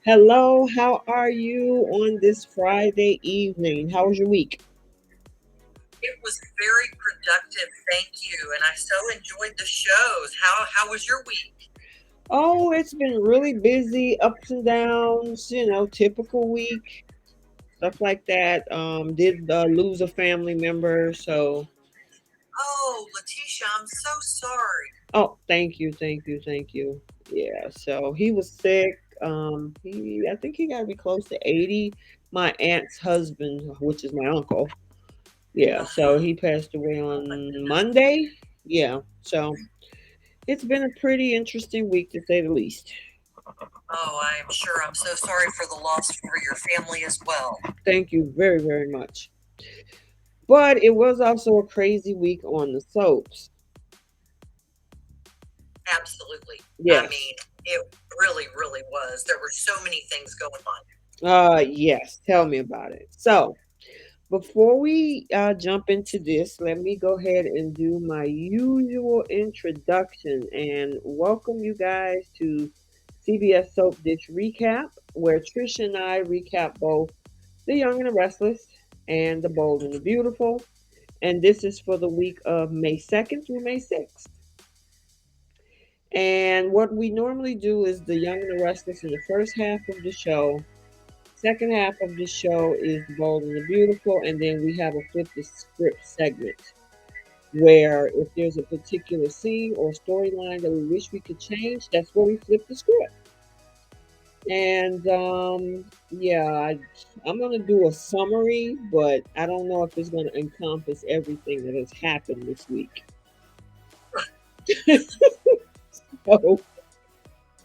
Hello, how are you on this Friday evening? How was your week? It was very productive, thank you, and I so enjoyed the shows. How was your week? Oh, it's been really busy, ups and downs, typical week, stuff like that. Did lose a family member, so Oh, Letitia, I'm so sorry. oh, thank you. Yeah, so he was sick. I think he got to be close to 80. My aunt's husband, which is my uncle. Yeah, so Uh-huh. he passed away Oh my on goodness. Monday. Yeah, so it's been a pretty interesting week to say the least. Oh, I am sure. I'm so sorry for the loss for your family as well. Thank you very, very much. But it was also a crazy week on the soaps. Absolutely. I Yes. mean, it really, really was. There were so many things going on. Yes. Tell me about it. So, before we jump into this, let me go ahead and do my usual introduction and welcome you guys to CBS Soapdish Recap, where Trisha and I recap both The Young and the Restless and The Bold and the Beautiful. And this is for the week of May 2nd through May 6th. And what we normally do is The Young and the Restless in the first half of the show. Second half of the show is The Bold and the Beautiful, and then we have a flip the script segment where if there's a particular scene or storyline that we wish we could change, that's where we flip the script. And yeah, I'm gonna do a summary, but I don't know if it's gonna encompass everything that has happened this week. So,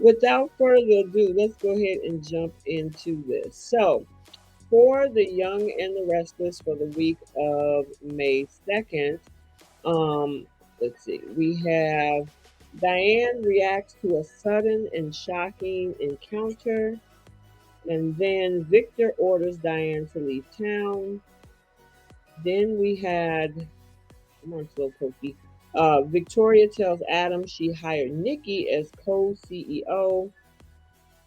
without further ado, let's go ahead and jump into this. So, for the Young and the Restless for the week of May 2nd, um, let's see, we have Diane reacts to a sudden and shocking encounter. And then Victor orders Diane to leave town. Then we had, I'm on slow cookie. Victoria tells Adam she hired Nikki as co CEO.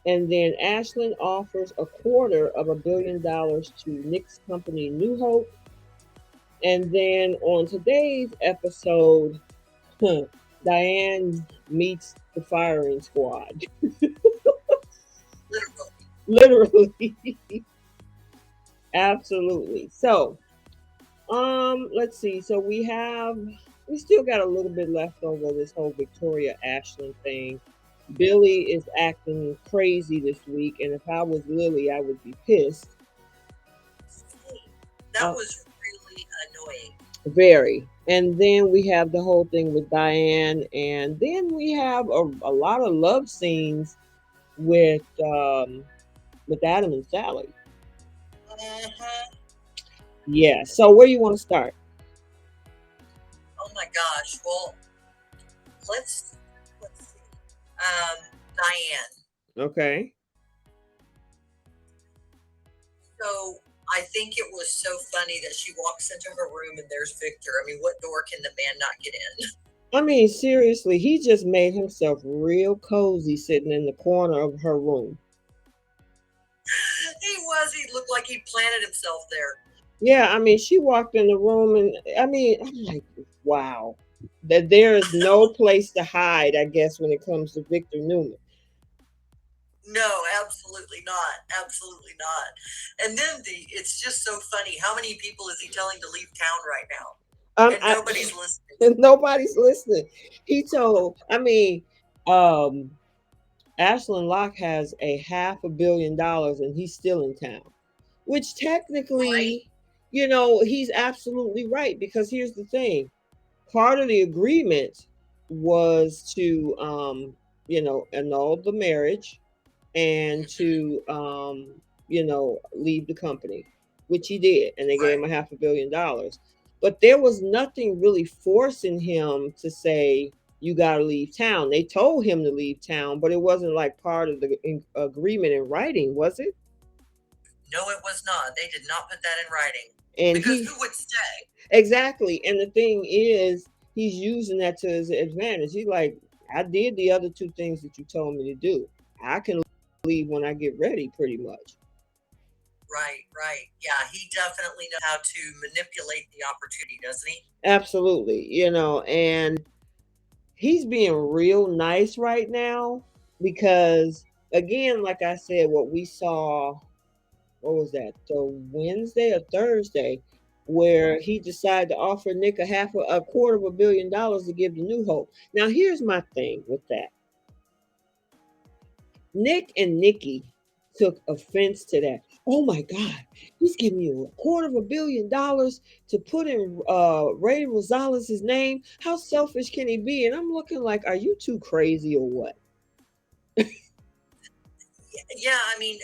And then Ashland offers $250 million to Nick's company, New Hope. And then on today's episode, Diane meets the firing squad. Literally. Literally. Absolutely. So, let's see. So we still got a little bit left over this whole Victoria Ashland thing. Billy is acting crazy this week, and if I was Lily, I would be pissed. Same. That Uh, was really annoying. very. And then we have the whole thing with Diane, and then we have a lot of love scenes with um, with Adam and Sally. Uh-huh. Yeah. So where you want to start? Oh my gosh. Well, let's see. Diane. Okay. So I think it was so funny that she walks into her room and there's Victor. I mean, what door can the man not get in? I mean, seriously, he just made himself real cozy sitting in the corner of her room. He was. He looked like he planted himself there. Yeah, I mean, she walked in the room, and I mean, I'm like, wow, that there is no place to hide, I guess, when it comes to Victor Newman. No, absolutely not. Absolutely not. And then it's just so funny. How many people is he telling to leave town right now? And I, nobody's listening. nobody's listening. He told, I mean, um, Ashland Locke has a $500 million, and he's still in town, which Right? technically, he's absolutely right because here's the thing: part of the agreement was to annul the marriage and Mm-hmm. to leave the company, which he did, and they gave him Right. $500 million. But there was nothing really forcing him to say you got to leave town. They told him to leave town, but it wasn't like part of the agreement in writing, was it? No, it was not. They did not put that in writing. And Because he who would stay? exactly. And the thing is, he's using that to his advantage. He's like, I did the other two things that you told me to do. I can. leave when I get ready, pretty much. Right, right. Yeah, he definitely knows how to manipulate the opportunity, doesn't he? Absolutely, and he's being real nice right now because, again, like I said, what we saw, what was that, the Wednesday or Thursday, where he decided to offer Nick a quarter of $1 billion to give to New Hope. Now, here's my thing with that. Nick and Nikki took offense to that. Oh my God, he's giving you a quarter of $1 billion to put in Ray Rosales' name. How selfish can he be? And I'm looking like, are you too crazy or what? Yeah, I mean,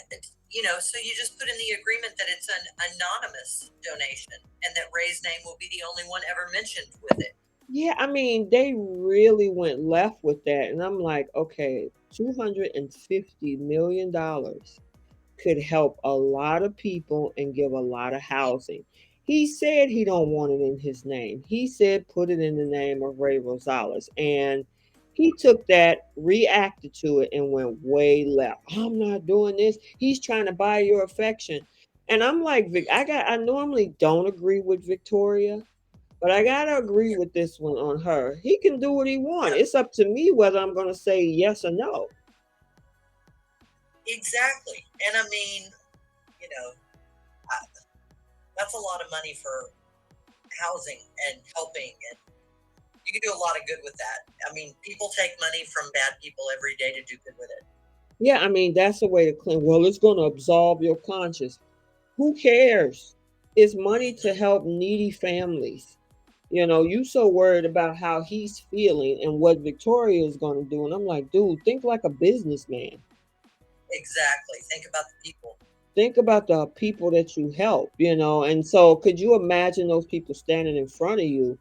so you just put in the agreement that it's an anonymous donation and that Ray's name will be the only one ever mentioned with it. Yeah, I mean, they really went left with that. And I'm like, okay, $250 million could help a lot of people and give a lot of housing. He said he don't want it in his name. He said put it in the name of Ray Rosales. And he took that, reacted to it, and went way left. I'm not doing this. He's trying to buy your affection. And I'm like, Vic, I normally don't agree with Victoria, but I gotta agree Yeah, with this one on her. He can do what he wants. yeah, It's up to me whether I'm gonna say yes or no. exactly. And I mean, you know, that's a lot of money for housing and helping, and you can do a lot of good with that. I mean, people take money from bad people every day to do good with it. Yeah, I mean, that's a way to clean. Well, it's going to absolve your conscience. Who cares? It's money to Mm-hmm. help needy families. You so worried about how he's feeling and what Victoria is going to do. And I'm like, dude, think like a businessman. Exactly. Think about the people. Think about the people that you help. And so could you imagine those people standing in front of you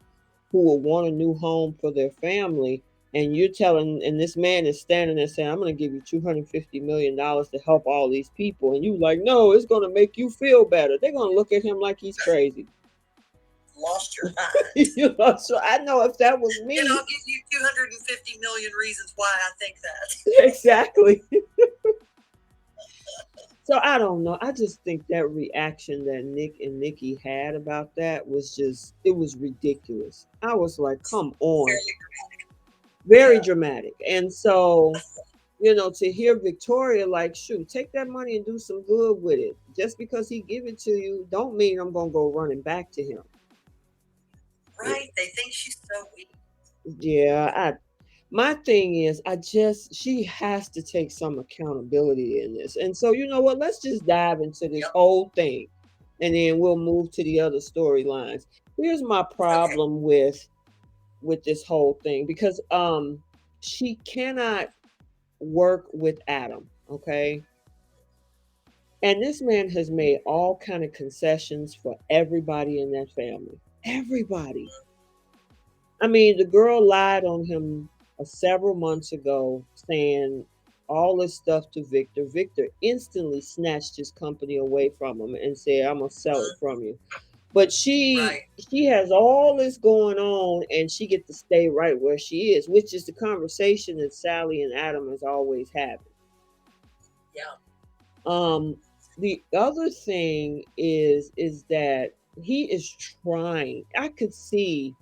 who will want a new home for their family, and you're telling, and this man is standing there saying, I'm going to give you $250 million to help all these people, and you like, no, it's going to make you feel better. They're going to look at him like he's crazy. Lost your mind. So I know if that was And me. I'll give you 250 million reasons why I think that. Exactly. So I don't know. I just think that reaction that Nick and Nikki had about that was just, it was ridiculous. I was like, come on. Fairly, Very yeah. dramatic. And so, to hear Victoria like, shoot, take that money and do some good with it. Just because he give it to you, don't mean I'm gonna go running back to him. Right. They think she's so weak. Yeah, my thing is, she has to take some accountability in this. And so, you know what? Let's just dive into this Yep. whole thing, and then we'll move to the other storylines. Here's my Okay. problem with this whole thing, because she cannot work with Adam, okay? And this man has made all kind of concessions for everybody in that family. Everybody. I mean, the girl lied on him several months ago, saying all this stuff to Victor. Victor instantly snatched his company away from him and said, "I'm gonna sell it Mm-hmm. from you." But she Right. she has all this going on, and she gets to stay right where she is, which is the conversation that Sally and Adam is always having. Yeah. Um, the other thing is that he is trying. I could see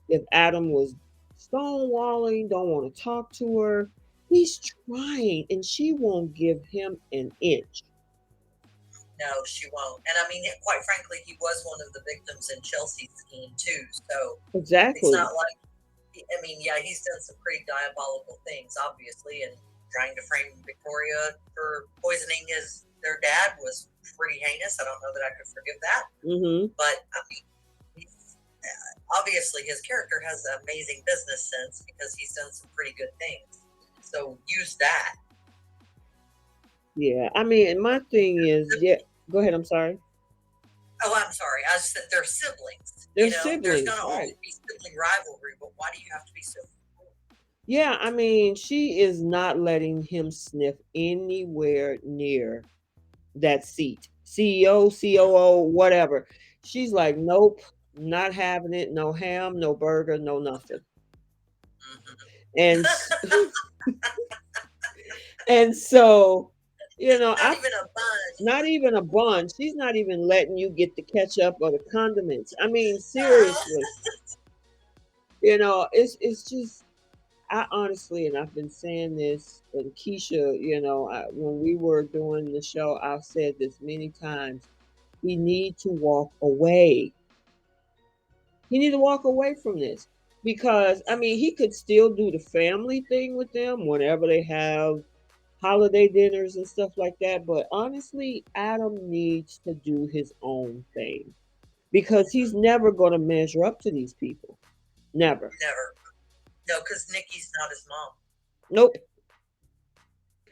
if Adam was stonewalling, don't want to talk to her. He's trying, and she won't give him an inch. No, she won't. And I mean, quite frankly, he was one of the victims in Chelsea's scheme too. So it's Exactly. not like, I mean, yeah, he's done some pretty diabolical things, obviously, and trying to frame Victoria for poisoning their dad was pretty heinous. I don't know that I could forgive that, Mm-hmm. but I mean, obviously his character has amazing business sense because he's done some pretty good things. So use that. Yeah. I mean, my thing is, yeah. Go ahead. I'm sorry. Oh, I'm sorry. I said they're siblings. They're There's going siblings, to always right? be sibling rivalry, but why do you have to be so? Yeah. I mean, she is not letting him sniff anywhere near that seat. CEO, COO, whatever. She's like, nope, not having it. No ham, no burger, no nothing. Mm-hmm. And and so, You know, Not I even a bunch. not even a bunch. She's not even letting you get the ketchup or the condiments. I mean, Uh-uh. seriously. It's just I honestly, and I've been saying this, and Keisha, when we were doing the show, I've said this many times. We need to walk away. He need to walk away from this because I mean he could still do the family thing with them whenever they have holiday dinners and stuff like that. But honestly, Adam needs to do his own thing because he's never going to measure up to these people. Never. Never. No, because Nikki's not his mom. Nope.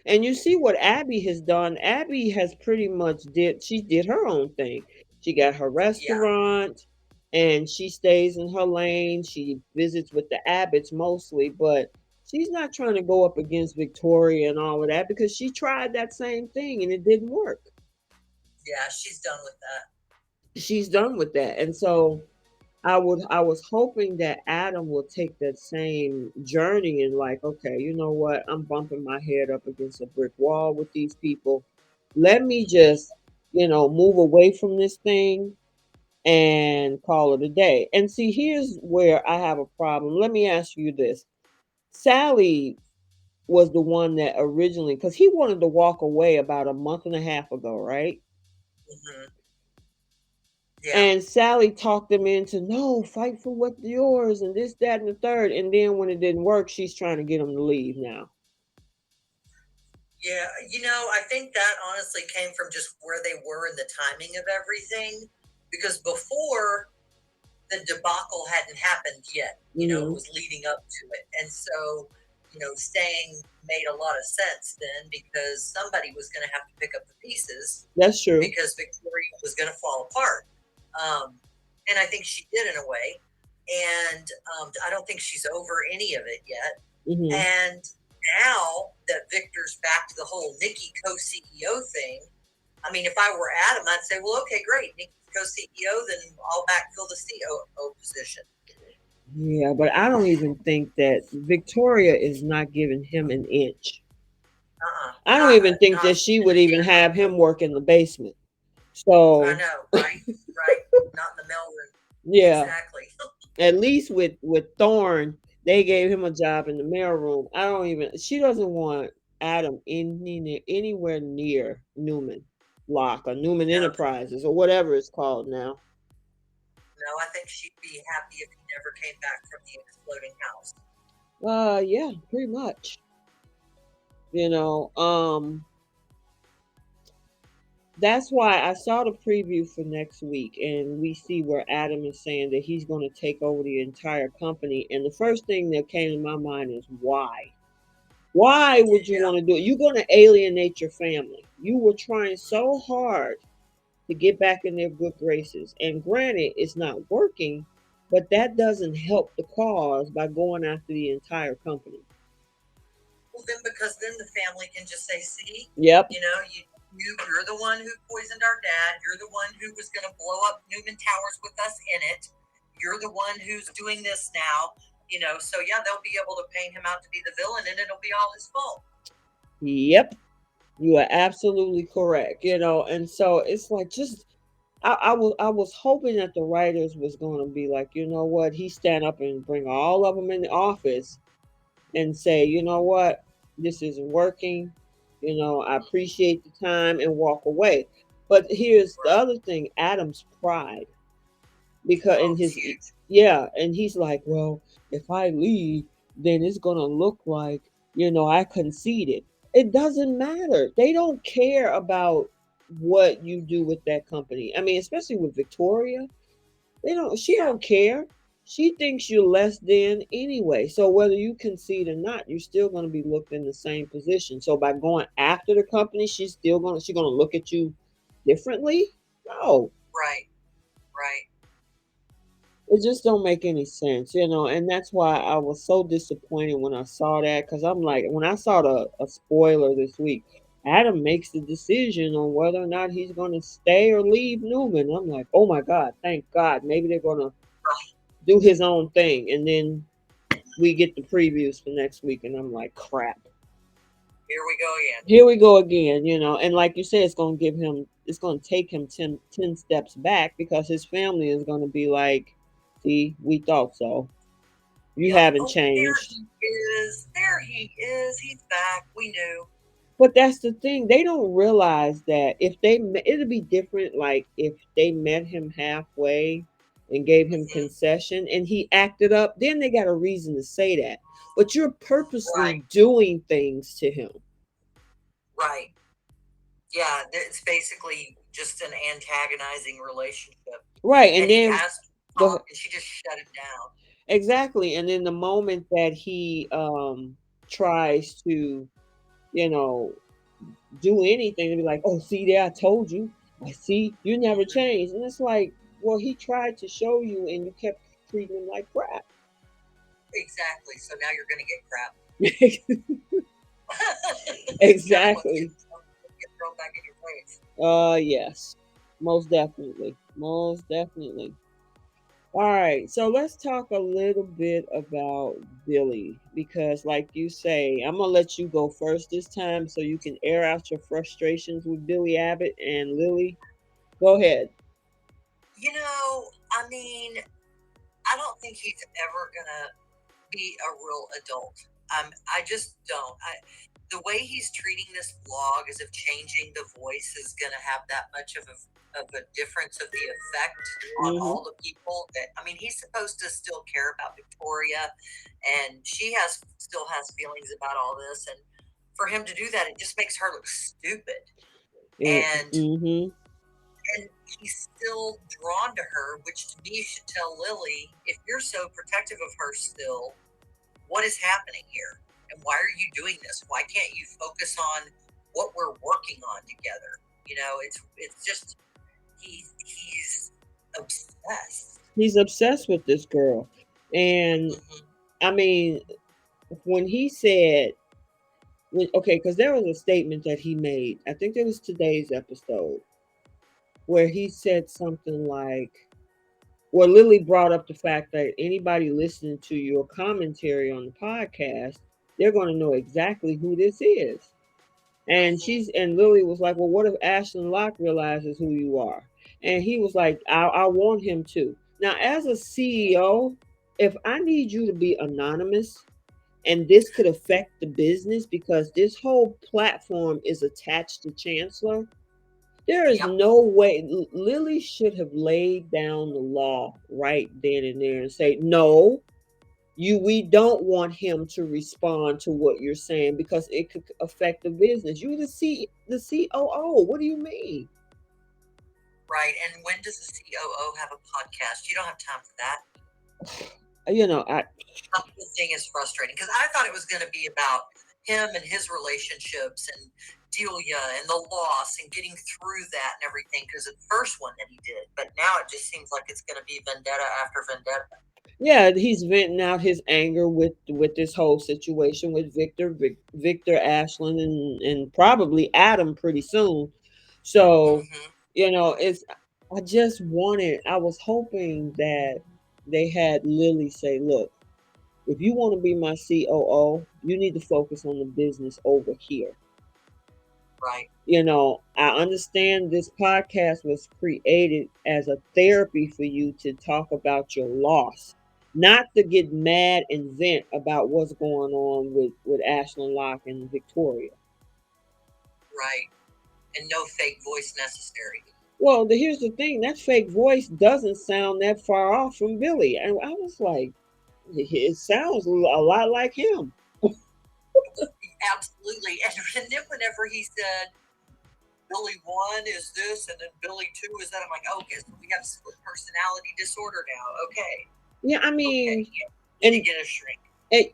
And you see what Abby has done. Abby has pretty much did her own thing. She got her Yeah. restaurant and she stays in her lane. She visits with the Abbotts mostly, but she's not trying to go up against Victoria and all of that because she tried that same thing and it didn't work. Yeah, she's done with that. She's done with that. And so I was hoping that Adam will take that same journey and like, okay, you know what? I'm bumping my head up against a brick wall with these people. Let me just, move away from this thing and call it a day. And see, here's where I have a problem. Let me ask you this. Sally was the one that originally, because he wanted to walk away about a month and a half ago, right? Hmm. Yeah. And Sally talked them into no, fight for what's yours and this, that, and the third. And then when it didn't work, she's trying to get them to leave now. Yeah, I think that honestly came from just where they were in the timing of everything. Because before the debacle hadn't happened yet, it Hmm. was leading up to it. And so, staying made a lot of sense then because somebody was going to have to pick up the pieces That's true. because Victoria was going to fall apart. Um, and I think she did in a way. And I don't think she's over any of it yet. Hmm. And now that Victor's back to the whole Nikki co-CEO thing, I mean, if I were Adam, I'd say, well, okay, great, Nikki's co-CEO, then I'll backfill the COO position. Yeah, but I don't even think that Victoria is not giving him an inch. I don't even think Not that she in would the even mailroom. have him work in the basement. I So, know, right? Right. Not in the mailroom. yeah, Exactly. at least with Thorne, they gave him a job in the mailroom. I don't even. She doesn't want Adam anywhere near Newman Lock or Newman No, Enterprises or whatever it's called now. no, I think she'd be happy if he never came back from the exploding house. Yeah, pretty much. You know, that's why I saw the preview for next week, and we see where Adam is saying that he's going to take over the entire company. And the first thing that came to my mind is why? Why would you Yeah. want to do it? You're going to alienate your family. You were trying so hard to get back in their good graces. And granted, it's not working, but that doesn't help the cause by going after the entire company. Well, then because then the family can just say, see, Yep. you're the one who poisoned our dad. You're the one who was going to blow up Newman Towers with us in it. You're the one who's doing this now. So yeah, they'll be able to paint him out to be the villain, and it'll be all his fault. Yep. You are absolutely correct. And so it's like just I was hoping that the writers was going to be like, you know what, he stand up and bring all of them in the office and say, you know what, this isn't working. I appreciate the time and walk away. But here's the Right. other thing: Adam's pride, because Oh, in it's his huge. yeah, and he's like, well, if I leave, then it's gonna look like I conceded. It doesn't matter. They don't care about what you do with that company. I mean, especially with Victoria, they don't. She Yeah. don't care. She thinks you're less than anyway. So whether you concede or not, you're still going to be looked in the same position. So by going after the company, she's gonna look at you differently. No, Right. Right. it just don't make any sense, and that's why I was so disappointed when I saw that, because I'm like, when I saw a spoiler this week, Adam makes the decision on whether or not he's going to stay or leave Newman. I'm like, oh my god, thank god, maybe they're going to Right. do his own thing. And then we get the previews for next week and I'm like, crap. Here we go again. Here we go again, and like you said, it's going to take him ten steps back because his family is going to be like, see, we thought so. You Yep. haven't Oh, there changed. he is. There he is. He's back. We knew. But that's the thing. They don't realize that it'd be different like if they met him halfway and gave him Hmm. concession and he acted up, then they got a reason to say that. But you're purposely Right. doing things to him. Right. Yeah. It's basically just an antagonizing relationship. Right. And And he then asked to go ahead. talk, and she just shut him down. Exactly. And then the moment that he tries to, you know, do anything to be like, oh, see there, I told you. I see you never Mhm. changed. And it's like, well, he tried to show you and you kept treating him like crap. Exactly. So now you're going to get crap. That's what Exactly. get thrown back in your face. Yes. Most definitely. Most definitely. All right, so let's talk a little bit about Billy because, like you say, I'm gonna let you go first this time so you can air out your frustrations with Billy Abbott and Lily. Go ahead. I mean, I don't think he's ever going to be a real adult. I just don't. The way he's treating this blog as if changing the voice is going to have that much of a difference of the effect on Hmm. all the people that, I mean, he's supposed to still care about Victoria, and she still has feelings about all this, and for him to do that, it just makes her look stupid. And Mm-hmm. he's still drawn to her, which to me should tell Lily, if you're so protective of her still, what is happening here? And why are you doing this? Why can't you focus on what we're working on together? It's just he's obsessed. He's obsessed with this girl, and Hmm. I mean, when he said, okay, because there was a statement that he made. I think it was today's episode where he said something like, well, Lily brought up the fact that anybody listening to your commentary on the podcast, they're going to know exactly who this is. Hmm. And Lily was like, well, what if Ashland Locke realizes who you are? And he was like, I want him to. Now, as a CEO, if I need you to be anonymous, and this could affect the business because this whole platform is attached to Chancellor, there is Yep. no way. Lily should have laid down the law right then and there and say, no, we don't want him to respond to what you're saying because it could affect the business. You the COO. What do you mean? Right. And when does the COO have a podcast? You don't have time for that. I The whole thing is frustrating because I thought it was going to be about him and his relationships and Delia and the loss and getting through that and everything because the first one that he did, but now it just seems like it's going to be vendetta after vendetta. yeah, he's venting out his anger with this whole situation with Victor Ashland and probably Adam pretty soon. So, Hmm. it's I was hoping that they had Lily say, look, if you want to be my COO, you need to focus on the business over here. Right. I understand this podcast was created as a therapy for you to talk about your loss, not to get mad and vent about what's going on with Ashland Locke and Victoria. Right. And no fake voice necessary. Well, here's the thing, that fake voice doesn't sound that far off from Billy. And I was like, it sounds a lot like him. Absolutely. And then whenever he said Billy 1 is this and then Billy 2 is that, I'm like, okay, so we got split personality disorder now. Okay. Yeah, I Okay. mean, Yeah. Need to and get a shrink.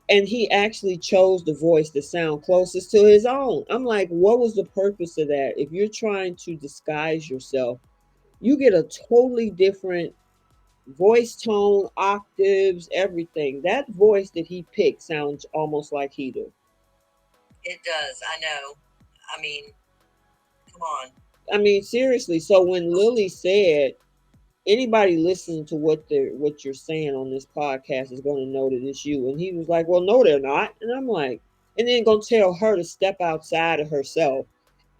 and he actually chose the voice to sound closest to his own. I'm like, what was the purpose of that? If you're trying to disguise yourself, you get a totally different voice tone, octaves, everything. That voice that he picked sounds almost like he do. It does. I know. I mean, come on. I mean, seriously. So when Lily said anybody listening to what you're saying on this podcast is going to know that it's you, and he was like, well, no, they're not. And I'm like, and then gonna tell her to step outside of herself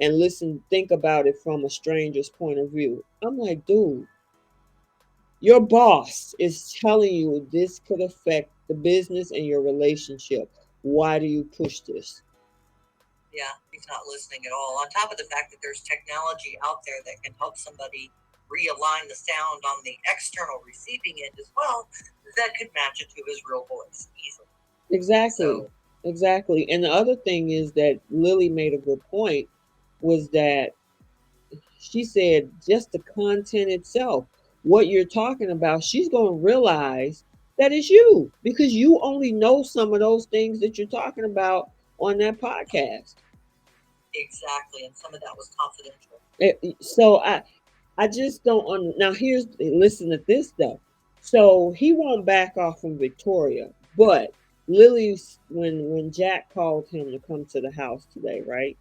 and listen, think about it from a stranger's point of view. I'm like, dude, your boss is telling you this could affect the business and your relationship. Why do you push this? Yeah, he's not listening at all. On top of the fact that there's technology out there that can help somebody realign the sound on the external receiving end as well, that could match it to his real voice easily. Exactly. So, Exactly. And the other thing is that Lily made a good point was that she said just the content itself, what you're talking about, she's going to realize that it's you because you only know some of those things that you're talking about on that podcast. exactly, and some of that was confidential. So I just don't now here's listen to this though. So he won't back off from Victoria, but Lily's when Jack called him to come to the house today, right?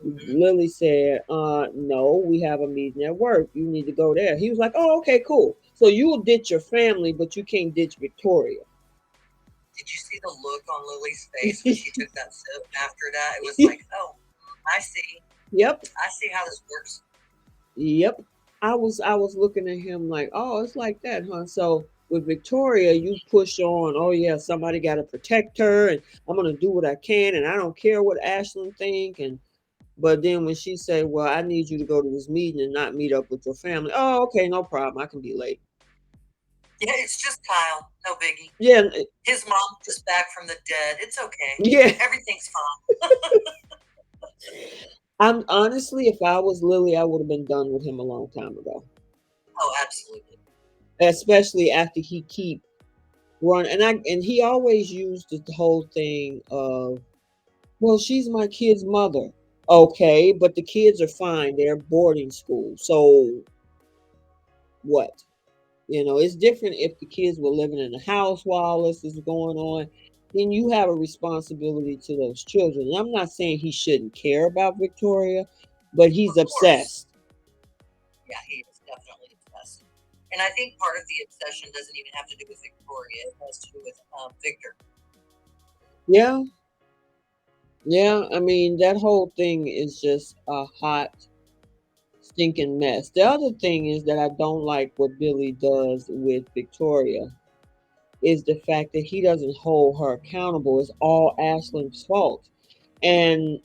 Mm-hmm. Lily said, no, we have a meeting at work. You need to go there. He was like, oh, okay, cool. So you'll ditch your family, but you can't ditch Victoria. Did you see the look on Lily's face when she took that sip after that? It was like, oh, I see. Yep. I see how this works. Yep. I was looking at him like, oh, it's like that, huh? So with Victoria, you push on, oh yeah, somebody gotta protect her and I'm gonna do what I can and I don't care what Ashland think and but then when she said, well, I need you to go to this meeting and not meet up with your family, oh, okay, no problem. I can be late. Yeah, it's just Kyle. No biggie. Yeah, His mom's just back from the dead. It's okay. yeah. Everything's fine. I'm honestly, if I was Lily, I would have been done with him a long time ago. Oh, absolutely. Especially after he keep running, and he always used the whole thing of, well, she's my kid's mother. Okay, but the kids are fine. They're boarding school. So what? It's different if the kids were living in the house while all this is going on. Then you have a responsibility to those children. And I'm not saying he shouldn't care about Victoria, but he's Of course. obsessed. Yeah, he is definitely obsessed. And I think part of the obsession doesn't even have to do with Victoria. It has to do with Victor. Yeah, yeah. I mean, that whole thing is just a hot, stinking mess. The other thing is that I don't like what Billy does with Victoria is the fact that he doesn't hold her accountable. It's all Ashland's fault. And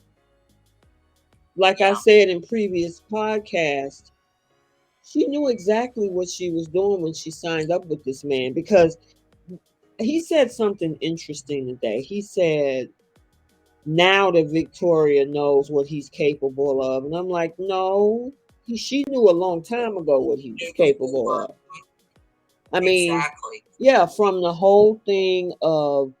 like I Yeah. said in previous podcasts, she knew exactly what she was doing when she signed up with this man because he said something interesting today. He said, now that Victoria knows what he's capable of. And I'm like, no, she knew a long time ago what he was Knew capable before. of. I mean, Exactly. yeah, from the whole thing of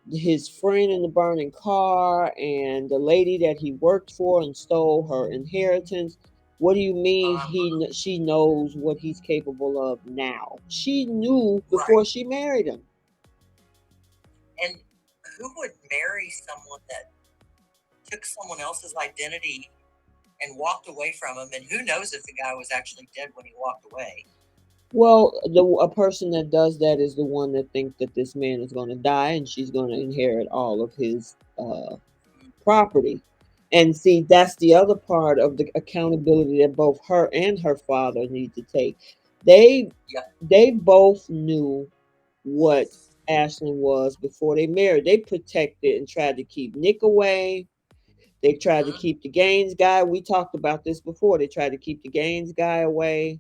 his friend in the burning car and the lady that he worked for and stole her inheritance. What do you mean she knows what he's capable of now? She knew Right. before she married him. And who would marry someone that took someone else's identity and walked away from him? And who knows if the guy was actually dead when he walked away? Well, a person that does that is the one that thinks that this man is going to die and she's going to inherit all of his property. And see, that's the other part of the accountability that both her and her father need to take. They Yep. they both knew what Ashland was before they married. They protected and tried to keep Nick away. They tried to Mm-hmm. keep the Gaines guy. We talked about this before. They tried to keep the Gaines guy away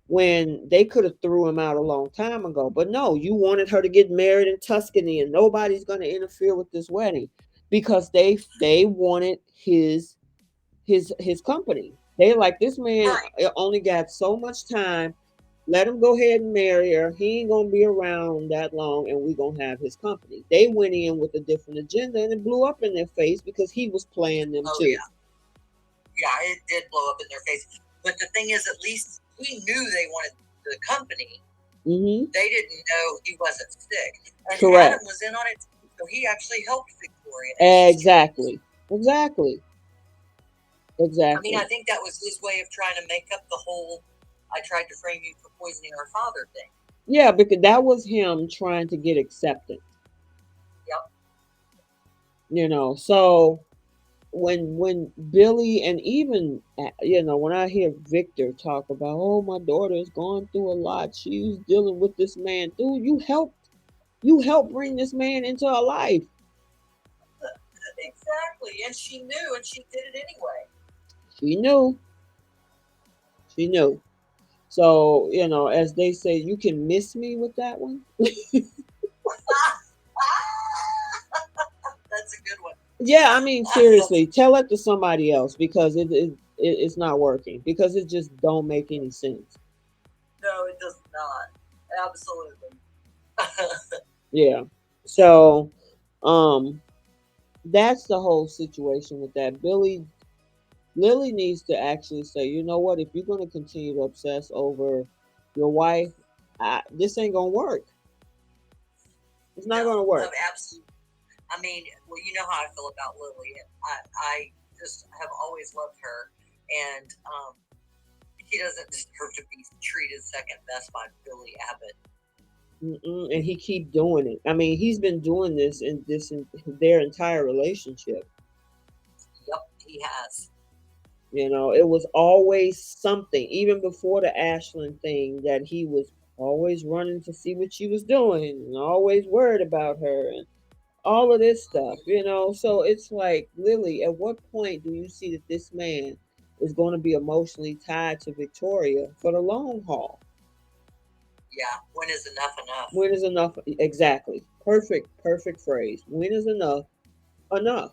when they could have threw him out a long time ago. But no, you wanted her to get married in Tuscany, and nobody's going to interfere with this wedding because they wanted his company. They like this man Right. only got so much time. Let him go ahead and marry her. He ain't gonna be around that long, and we gonna have his company. They went in with a different agenda, and it blew up in their face because he was playing them Oh, too. yeah. Yeah, it did blow up in their face. But the thing is, at least he knew they wanted the company. Mm-hmm. They didn't know he wasn't sick. And Adam Correct. was in on it, so he actually helped Victoria as she screams. Exactly. Exactly. I mean, I Exactly. think that was his way of trying to make up the whole I tried to frame you for poisoning our father thing. Yeah, because that was him trying to get acceptance. Yep. So when Billy, and even when I hear Victor talk about, oh, my daughter is going through a lot, she's dealing with this man, dude, you helped bring this man into her life. Exactly. And she knew and she did it anyway. She knew she knew So, as they say, you can miss me with that one. That's a good one. Yeah, I mean, seriously, tell it to somebody else, because it's not working, because it just don't make any sense. No, it does not. Absolutely. Yeah. So, um, that's the whole situation with that. Lily needs to actually say, you know what? If you're going to continue to obsess over your wife, this ain't gonna work. It's not No, gonna no, work. absolutely. I mean, well, you know how I feel about Lily. I just have always loved her, and she doesn't deserve to be treated second best by Billy Abbott. Mm-mm, and he keep doing it. I mean, he's been doing this in their entire relationship. Yep, he has. It was always something, even before the Ashland thing, that he was always running to see what she was doing, and always worried about her, and all of this stuff. So it's like, Lily, at what point do you see that this man is going to be emotionally tied to Victoria for the long haul? Yeah, when is enough enough? When is enough? Exactly. Perfect phrase. When is enough enough?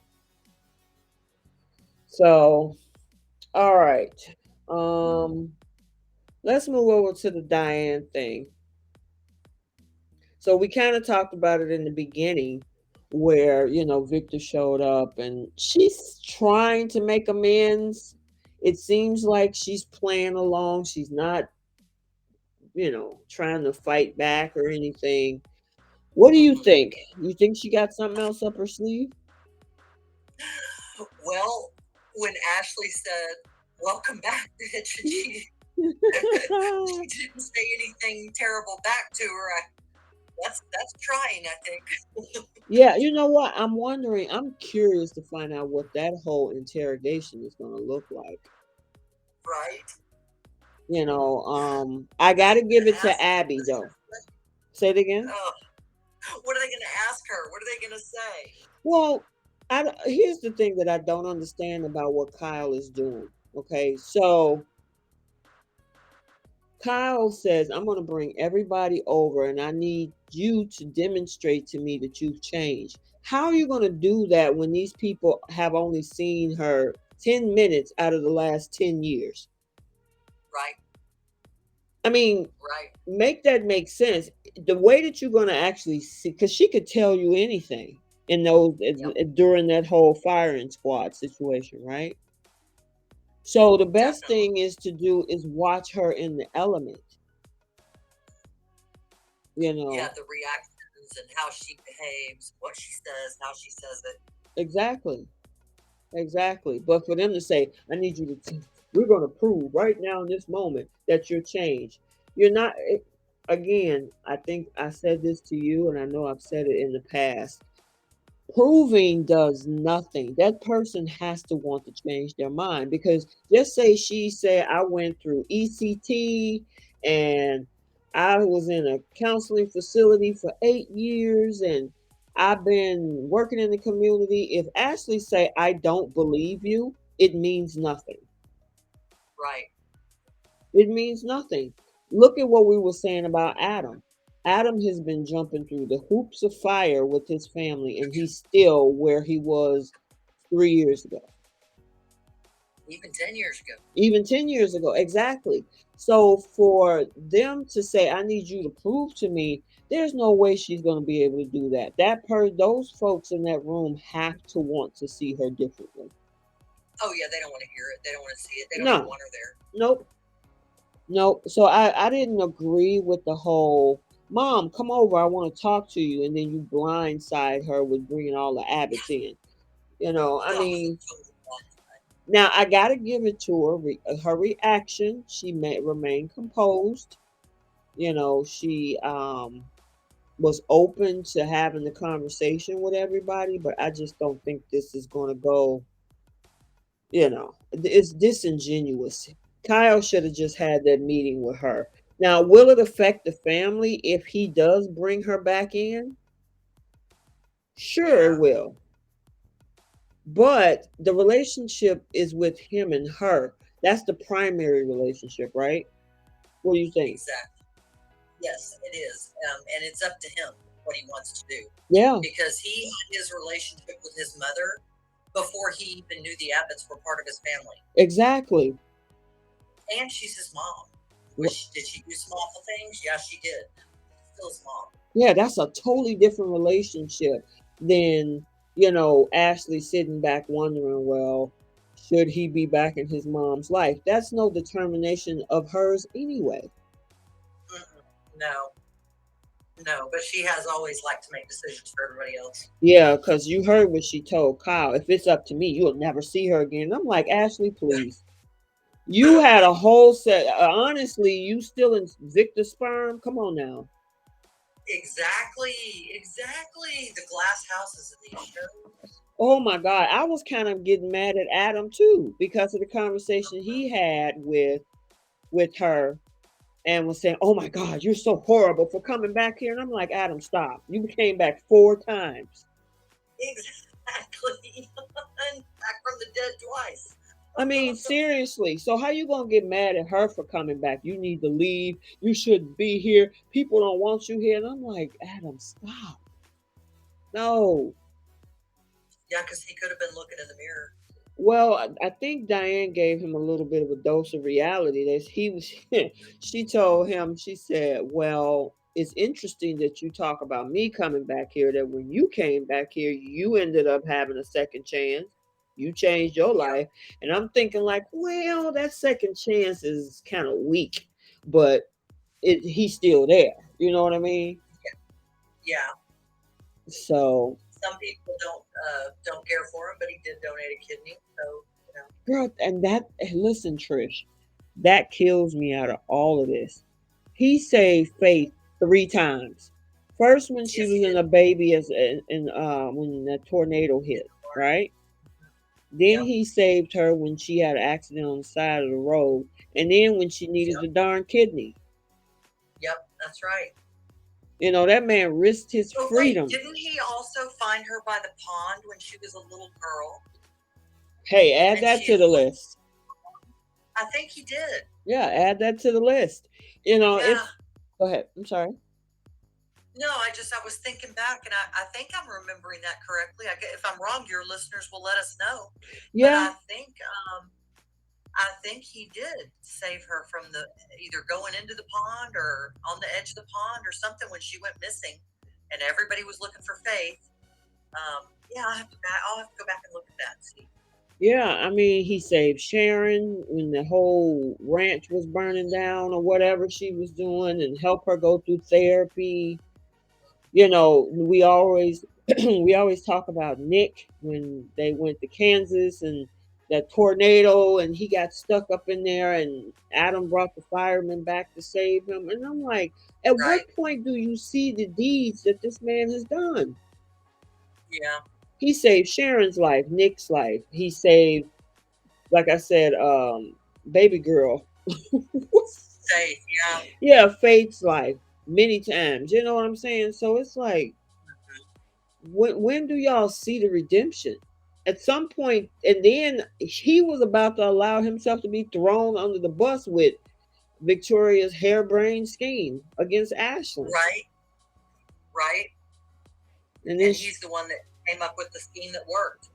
So, all right. Um, let's move over to the Diane thing. So we kind of talked about it in the beginning, where Victor showed up and she's trying to make amends. It seems like she's playing along. She's not, trying to fight back or anything. What do you Mm-mm. think? You think she got something else up her sleeve? Well, when Ashley said, "Welcome back, bitch," and she didn't say anything terrible back to her. That's trying, I think. Yeah, you know what? I'm curious to find out what that whole interrogation is going to look like. Right? I got to They're give gonna it to ask Abby, though. Say it again. oh, what are they gonna ask her? What are they gonna say? Well, here's the thing that I don't understand about what Kyle is doing. Okay, so Kyle says, I'm going to bring everybody over and I need you to demonstrate to me that you've changed. How are you going to do that when these people have only seen her 10 minutes out of the last 10 years? Right, I mean, right. make that make sense. The way that you're going to actually see, because she could tell you anything in those Yep, during that whole firing squad situation, right? So the best definitely. thing is to do is watch her in the element, you Yeah, know. the reactions and how she behaves, what she says, how she says it. Exactly. Exactly. But for them to say, I need you to, we're going to prove right now in this moment that you're changed. You're not, again, I think I said this to you, and I know I've said it in the past. Proving does nothing. That person has to want to change their mind, because just say she said, I went through ECT and I was in a counseling facility for 8 years and I've been working in the community. If Ashley say, I don't believe you, it means nothing. Right. It means nothing. Look at what we were saying about Adam. Adam has been jumping through the hoops of fire with his family, and he's still where he was 3 years ago. Even 10 years ago. Even 10 years ago, exactly. So for them to say, I need you to prove to me, there's no way she's going to be able to do that. Those folks in that room have to want to see her differently. Oh yeah, they don't want to hear it. They don't want to see it. They don't even No, want her there. nope. No, so I didn't agree with the whole mom, come over, I want to talk to you, and then you blindside her with bringing all the Abbots in. I That was a mean, total blunder. now I got to give it to her. Her reaction, she may remain composed. She was open to having the conversation with everybody, but I just don't think this is going to go, it's disingenuous. Kyle should have just had that meeting with her. Now, will it affect the family if he does bring her back in? Sure, it Yeah, will. But the relationship is with him and her. That's the primary relationship, right? What do you think? exactly. Yes, it is. And it's up to him what he wants to do Yeah, because he had his relationship with his mother before he even knew the Abbotts were part of his family. exactly. And she's his mom. Wh- Did she do some awful things? Yeah, she did. Still his mom. Yeah, that's a totally different relationship than, Ashley sitting back wondering, well, should he be back in his mom's life? That's no determination of hers anyway. Mm-mm. No, no, but she has always liked to make decisions for everybody else. Yeah, because you heard what she told Kyle. If it's up to me, you'll never see her again. I'm like, Ashley, please. You had a whole set. Honestly, you still in Victor's sperm? Come on now. Exactly, exactly. The glass houses in these shows. Oh my God. I was kind of getting mad at Adam too because of the conversation Mhm. he had with her and was saying, "Oh my God, you're so horrible for coming back here." And I'm like, Adam, stop. You came back 4 times. Exactly. And back from the dead twice. I mean, seriously. So how you gonna get mad at her for coming back? You need to leave. You shouldn't be here. People don't want you here. And I'm like, Adam, stop. No. Yeah, because he could have been looking in the mirror. Well, I think Diane gave him a little bit of a dose of reality. That he was, she told him, she said, "Well, it's interesting that you talk about me coming back here. That when you came back here, you ended up having a second chance. You changed your Yep. life." And I'm thinking, like, well, that second chance is kind of weak, but he's still there. You know what I mean? Yeah. So, Some people don't care for him, but he did donate a kidney, so girl, and that, listen, Trish, that kills me out of all of this. He saved Faith 3 times. First, when she yes, was he in did. a baby, when that tornado In hit, the car. right? Then Yep. he saved her when she had an accident on the side of the road, and then when she needed the Yep. darn kidney. Yep. That's right. That man risked his But wait, freedom. didn't he also find her by the pond when she was a little girl? Hey, add And that she to the looked. list. I think he did. Yeah, add that to the list. Yeah. It's. Go ahead. I'm sorry. No, I was thinking back, and I think I'm remembering that correctly. If I'm wrong, your listeners will let us know. But Yeah, I think he did save her from the either going into the pond or on the edge of the pond or something when she went missing, and everybody was looking for Faith. Yeah, I'll have to go back and look at that and see. yeah. I mean, he saved Sharon when the whole ranch was burning down or whatever she was doing, and help her go through therapy. We always we always talk about Nick when they went to Kansas and that tornado, and he got stuck up in there, and Adam brought the firemen back to save him. And I'm like, at what Right? point do you see the deeds that this man has done? Yeah. He saved Sharon's life, Nick's life. He saved, like I said, baby girl. Faith. Yeah. Yeah, Faith's life many times. You know what I'm saying? So it's like, when do y'all see the redemption? At some point, and then he was about to allow himself to be thrown under the bus with Victoria's harebrained scheme against Ashland. Right. Right. And then And he's the one that came up with the scheme that worked.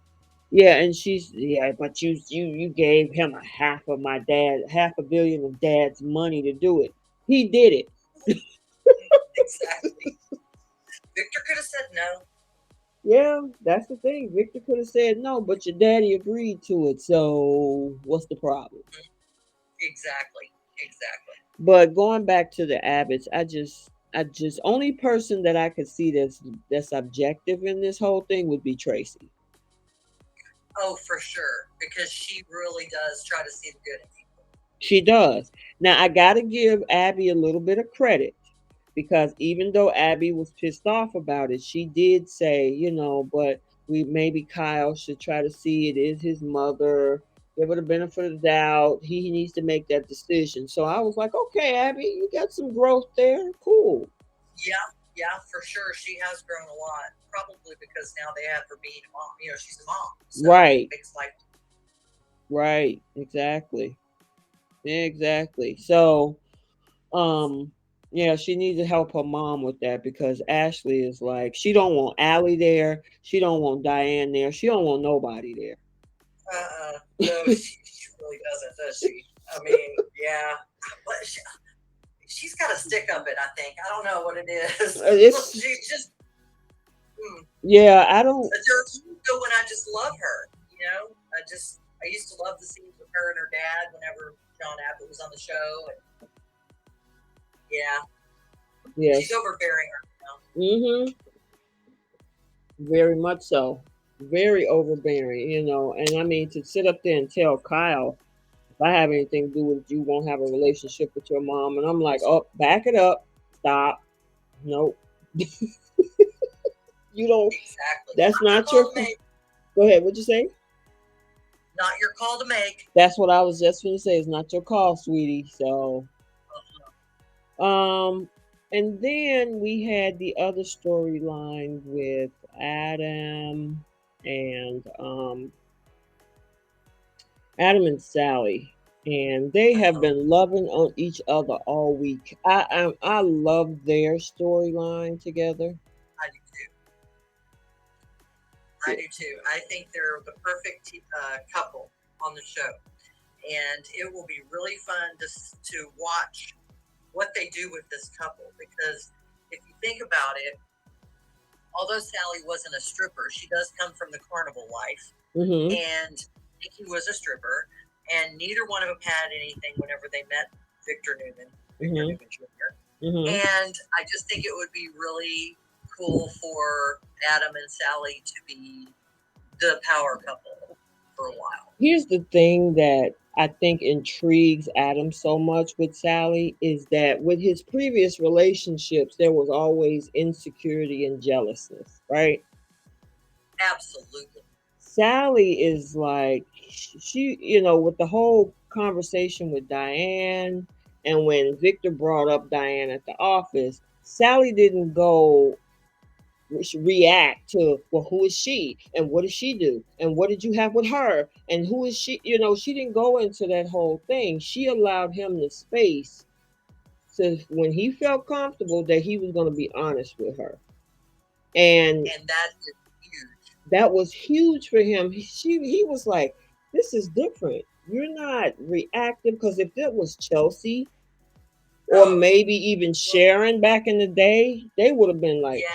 yeah, and she's, yeah, but you gave him half a billion of dad's money to do it. He did it. Exactly. Victor could have said no. Yeah, that's the thing. Victor could have said no, but your daddy agreed to it. So what's the problem? Mhm. Exactly. Exactly. But going back to the Abbots, I just only person that I could see that's objective in this whole thing would be Tracy. Oh, for sure, because she really does try to see the good in people. She does. Now I gotta give Abby a little bit of credit. because even though Abby was pissed off about it, she did say, but we maybe Kyle should try to see it is his mother. Give her the benefit of the doubt. He needs to make that decision. So I was like, okay, Abby, you got some growth there. Cool. Yeah, yeah, for sure. She has grown a lot, probably because now they have her being a mom. She's a mom, so Right. makes life. Right. Exactly. Exactly. So, um, yeah, she needs to help her mom with that because Ashley is like, she don't want Allie there. She don't want Diane there. She don't want nobody there. No, she really doesn't, does she? I mean, yeah, but she's got to stick up it. I think I don't know what it is. It's She's just. yeah, I don't. But there are times though when I just love her. I used to love the scenes with her and her dad whenever John Abbott was on the show. And yeah, she's Yes. overbearing right now. Mhm. Very much so. Very overbearing, and I mean to sit up there and tell Kyle, if I have anything to do with it, you won't have a relationship with your mom, and I'm like, oh, back it up, stop, nope, you don't. Exactly. That's Not your not call your. to make. Go ahead. What'd you say? Not your call to make. That's what I was just going to say. It's not your call, sweetie. So, um, and then we had the other storyline with Adam and Adam and Sally, and they have been loving on each other all week. I love their storyline together. I do too. I do too. I think they're the perfect couple on the show, and it will be really fun to watch what they do with this couple. Because if you think about it, although Sally wasn't a stripper, she does come from the carnival life, Mm-hmm. and Nikki was a stripper, and neither one of them had anything whenever they met Victor Newman, Victor Mm-hmm. Newman Jr. Mm-hmm. And I just think it would be really cool for Adam and Sally to be the power couple for a while. Here's the thing that I think intrigues Adam so much with Sally is that with his previous relationships, there was always insecurity and jealousness, right? Absolutely. Sally is like, she, with the whole conversation with Diane, and when Victor brought up Diane at the office, Sally didn't go react to, well, who is she and what does she do and what did you have with her and who is she, she didn't go into that whole thing. She allowed him the space to, when he felt comfortable, that he was going to be honest with her, and And that is huge. that was huge for him. He was like, this is different, you're not reactive, because if it was Chelsea or Oh, maybe even Sharon back in the day, they would have been like, yeah.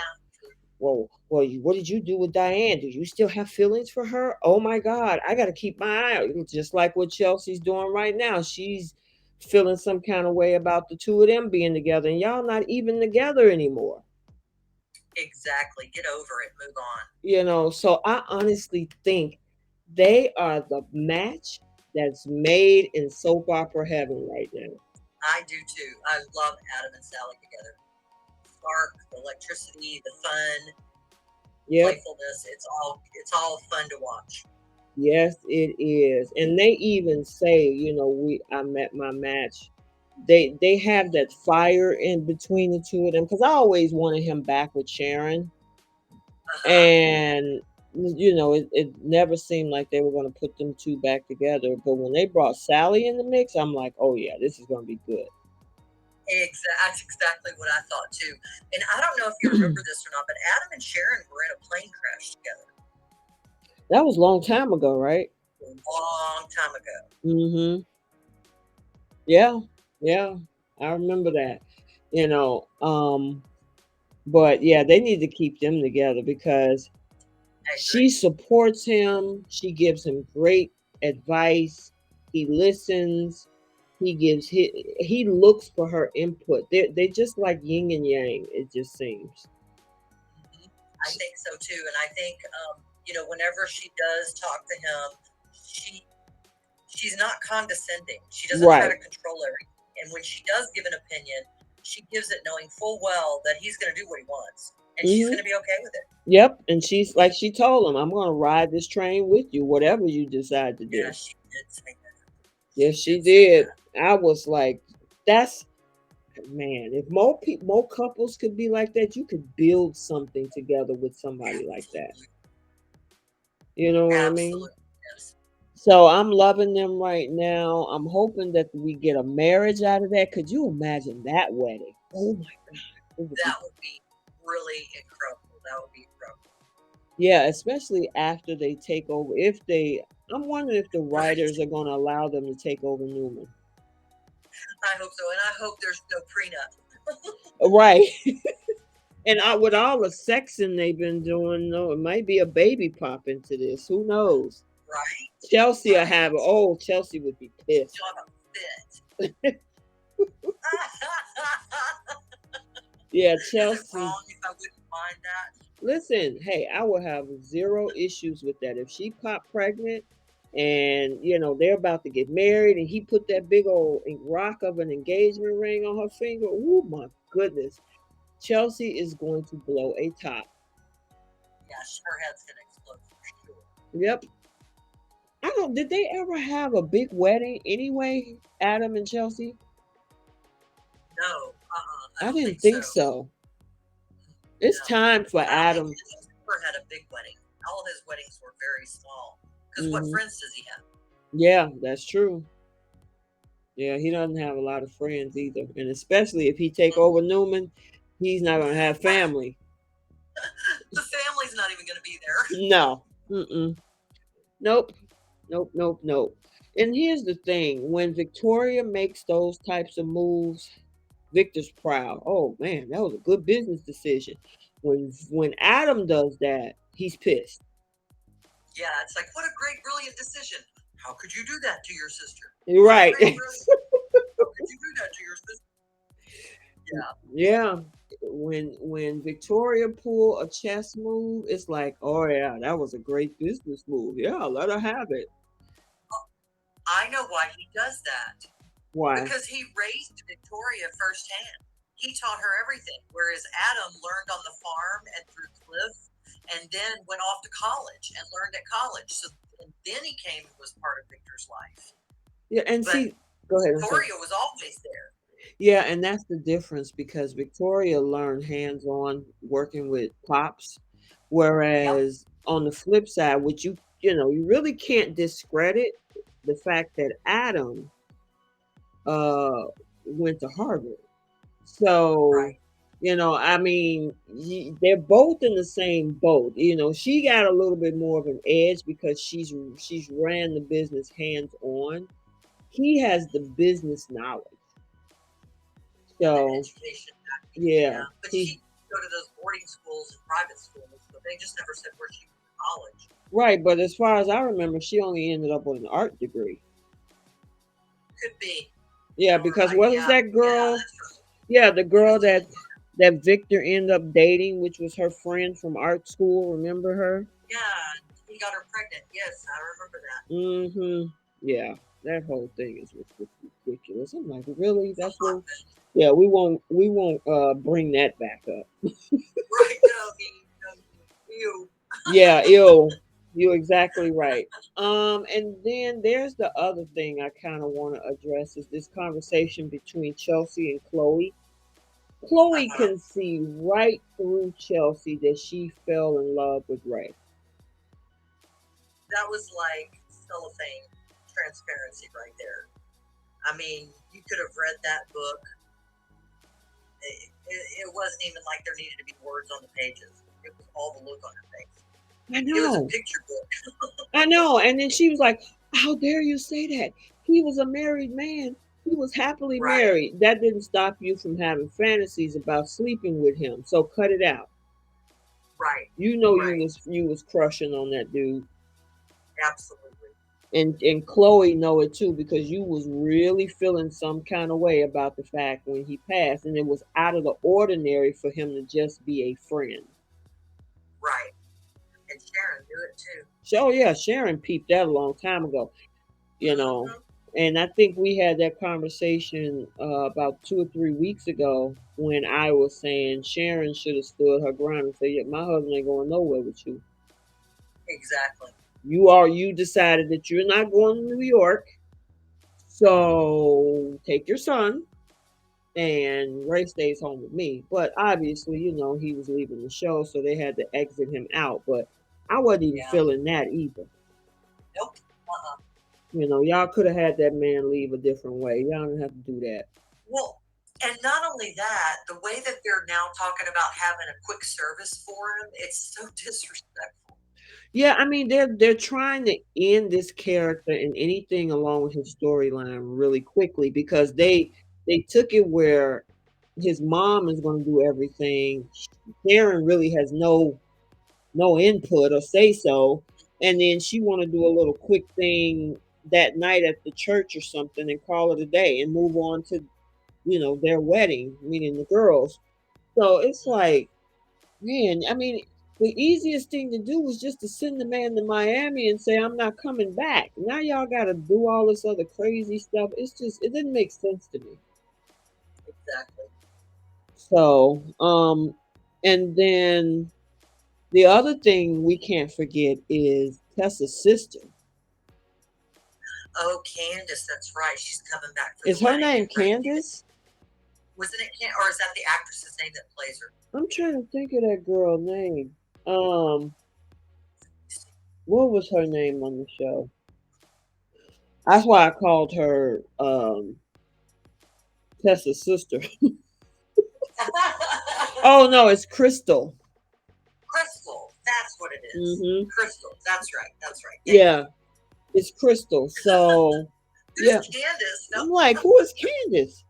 well, what did you do with Diane? Do you still have feelings for her? Oh my God, I got to keep my eye out. Just like what Chelsea's doing right now. She's feeling some kind of way about the two of them being together, and y'all not even together anymore. Exactly. Get over it. Move on. So I honestly think they are the match that's made in soap opera heaven right now. I do too. I love Adam and Sally together. Spark, the electricity, the fun, Yep. playfulness. It's all fun to watch. Yes, it is. And they even say, I met my match. They have that fire in between the two of them, because I always wanted him back with Sharon. Uh-huh. And it never seemed like they were going to put them two back together. But when they brought Sally in the mix, I'm like, oh yeah, this is going to be good. That's exactly what I thought too. And I don't know if you remember this or not, but Adam and Sharon were in a plane crash together That was a long time ago, right? a long time ago. Mm-hmm. Yeah, yeah, I remember that. You know, um, but yeah, they need to keep them together because I she agree. supports him. She gives him great advice. He listens. He looks for her input. They just like yin and yang. It just seems. I think so too. And I think, whenever she does talk to him, she she's not condescending. She doesn't try Right. to control everything. And when she does give an opinion, she gives it knowing full well that he's going to do what he wants, and she's Hmm. going to be okay with it. Yep. And she's like, she told him, I'm going to ride this train with you, whatever you decide to Yeah, do. she did say that. Yes, She she did say did. that. I was like, that's, man, if more people, more couples could be like that, you could build something together with somebody like that. Absolutely. You know what I mean? Absolutely. Yes. So I'm loving them right now. I'm hoping that we get a marriage out of that. Could you imagine that wedding? Oh my God. It would be, That would be really incredible. That would be incredible. yeah, especially after they take over. If they, I'm wondering if the Right. writers are going to allow them to take over Newman. I hope so. And I hope there's no prenup. Right. And with all the sexing they've been doing, though, it might be a baby pop into this. Who knows? Right. Chelsea will have, Right. oh, Chelsea would be pissed. She'll have a fit. Yeah, Is it Chelsea. wrong if I wouldn't mind that? Listen, hey, I would have zero issues with that. If she popped pregnant and, they're about to get married and he put that big old rock of an engagement ring on her finger, oh my goodness. Chelsea is going to blow a top. Yeah, her head's gonna explode for sure. Yep. I don't, did they ever have a big wedding anyway, Adam and Chelsea? No, I I don't didn't think think so. so. It's No, time for I don't think Adam. he's ever had a big wedding. All his weddings were very small. Because what Hmm. friends does he have? Yeah, that's true. Yeah, he doesn't have a lot of friends either, and especially if he take over Mm-mm. Newman, he's not gonna have family. The family's not even gonna be there. No. Mm-mm. Nope. Nope. Nope. Nope. And here's the thing: when Victoria makes those types of moves, Victor's proud. Oh man, that was a good business decision. When Adam does that, he's pissed. Yeah, it's like what a great, brilliant decision. How could you do that to your sister? You're What a right. great, brilliant. How could you do that to your sister? Yeah, Yeah. When Victoria pull a chess move, it's like, oh yeah, that was a great business move. Yeah, let her have it. I know why he does that. Why? Because he raised Victoria firsthand. He taught her everything, whereas Adam learned on the farm and through Cliff, and then went off to college and learned at college. So and then he came and was part of Victor's life. Yeah, and But see, go ahead. I'm sorry. Victoria was always there. Yeah, and that's the difference because Victoria learned hands-on working with pops, Yep. whereas on the flip side, which you really can't discredit the fact that Adam uh went to Harvard. So, Right. I mean, they're both in the same boat. She got a little bit more of an edge because she's ran the business hands on. He has the business knowledge. And the So, education backing. yeah, Yeah. But he she go to those boarding schools and private schools, but they just never said where she went to college. right, but as far as I remember, she only ended up with an art degree. Could be. Yeah, Or because what was yeah, that yeah, girl? that's right. Yeah, the He was girl a little that Victor ended up dating, which was her friend from art school. Remember her? yeah, he got her pregnant. Yes, I remember that. Mm-hmm. Yeah, that whole thing is ridiculous. I'm like, really? It's a That's hot what? mess. Yeah, we won't bring that back up. Right? No, no, you. Yeah, you're exactly right. And then there's the other thing I kind of want to address is this conversation between Chelsea and Chloe. Uh Chloe huh. can see right through Chelsea that she fell in love with Ray. That was like cellophane transparency right there. I mean, you could have read that book. It wasn't even like there needed to be words on the pages. It was all the look on her face. I It was a know. picture book. I know. And then she was like, how dare you say that? He was a married man. He was happily Right. married. That didn't stop you from having fantasies about sleeping with him. So cut it out. Right. You know Right. you was crushing on that dude. Absolutely. And Chloe know it too because you was really feeling some kind of way about the fact when he passed and it was out of the ordinary for him to just be a friend. Right. And Sharon knew it too. So yeah, Sharon peeped that a long time ago. You know, Mm-hmm. And I think we had that conversation about 2 or 3 weeks ago when I was saying Sharon should have stood her ground and said, "Yeah, my husband ain't going nowhere with you. Exactly. You decided that you're not going to New York, so take your son." And Ray stays home with me. But obviously, he was leaving the show, so they had to exit him out. But I wasn't even Yeah. feeling that either. Nope. Uh-uh. Y'all could have had that man leave a different way. Y'all didn't have to do that. Well, and not only that, the way that they're now talking about having a quick service for him, it's so disrespectful. Yeah, I mean they're trying to end this character and anything along with his storyline really quickly because they took it where his mom is going to do everything. Sharon really has no input or say so, and then she want to do a little quick thing that night at the church or something and call it a day and move on to their wedding, meaning the girls. So it's Mhm. like, man, I mean, the easiest thing to do was just to send the man to Miami and say, I'm not coming back. Now y'all got to do all this other crazy stuff. It didn't make sense to me. Exactly. So, and then the other thing we can't forget is Tessa's sister. Oh, Candace, that's right. She's coming back for the Is her wedding. name And Lindsay, Candace? wasn't it? Or is that the actress's name that plays her? I'm trying to think of that girl name. Um, what was her name on the show? That's why I called her Tessa's sister. Oh no, it's Crystal. Crystal. That's what it is. Hmm. Crystal. That's right. That's right. Thank you. Yeah, it's Crystal. So Who's yeah, Candace? No. I'm like, who is Candace?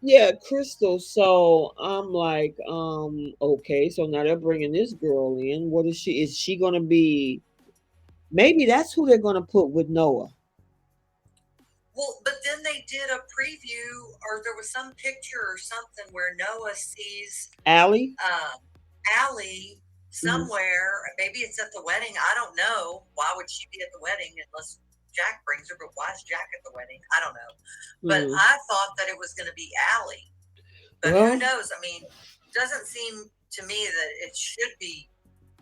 Yeah, Crystal. So I'm like, okay. So now they're bringing this girl in. What is she? Is she gonna be? Maybe that's who they're gonna put with Noah. Well, but then they did a preview, or there was some picture or something where Noah sees Allie. um, Allie Hmm. somewhere. Maybe it's at the wedding. I don't know. Why would she be at the wedding unless Jack brings her? But why is Jack at the wedding? I don't know. But Hmm. I thought that it was going to be Allie. But who Well, knows? I mean, doesn't seem to me that it should be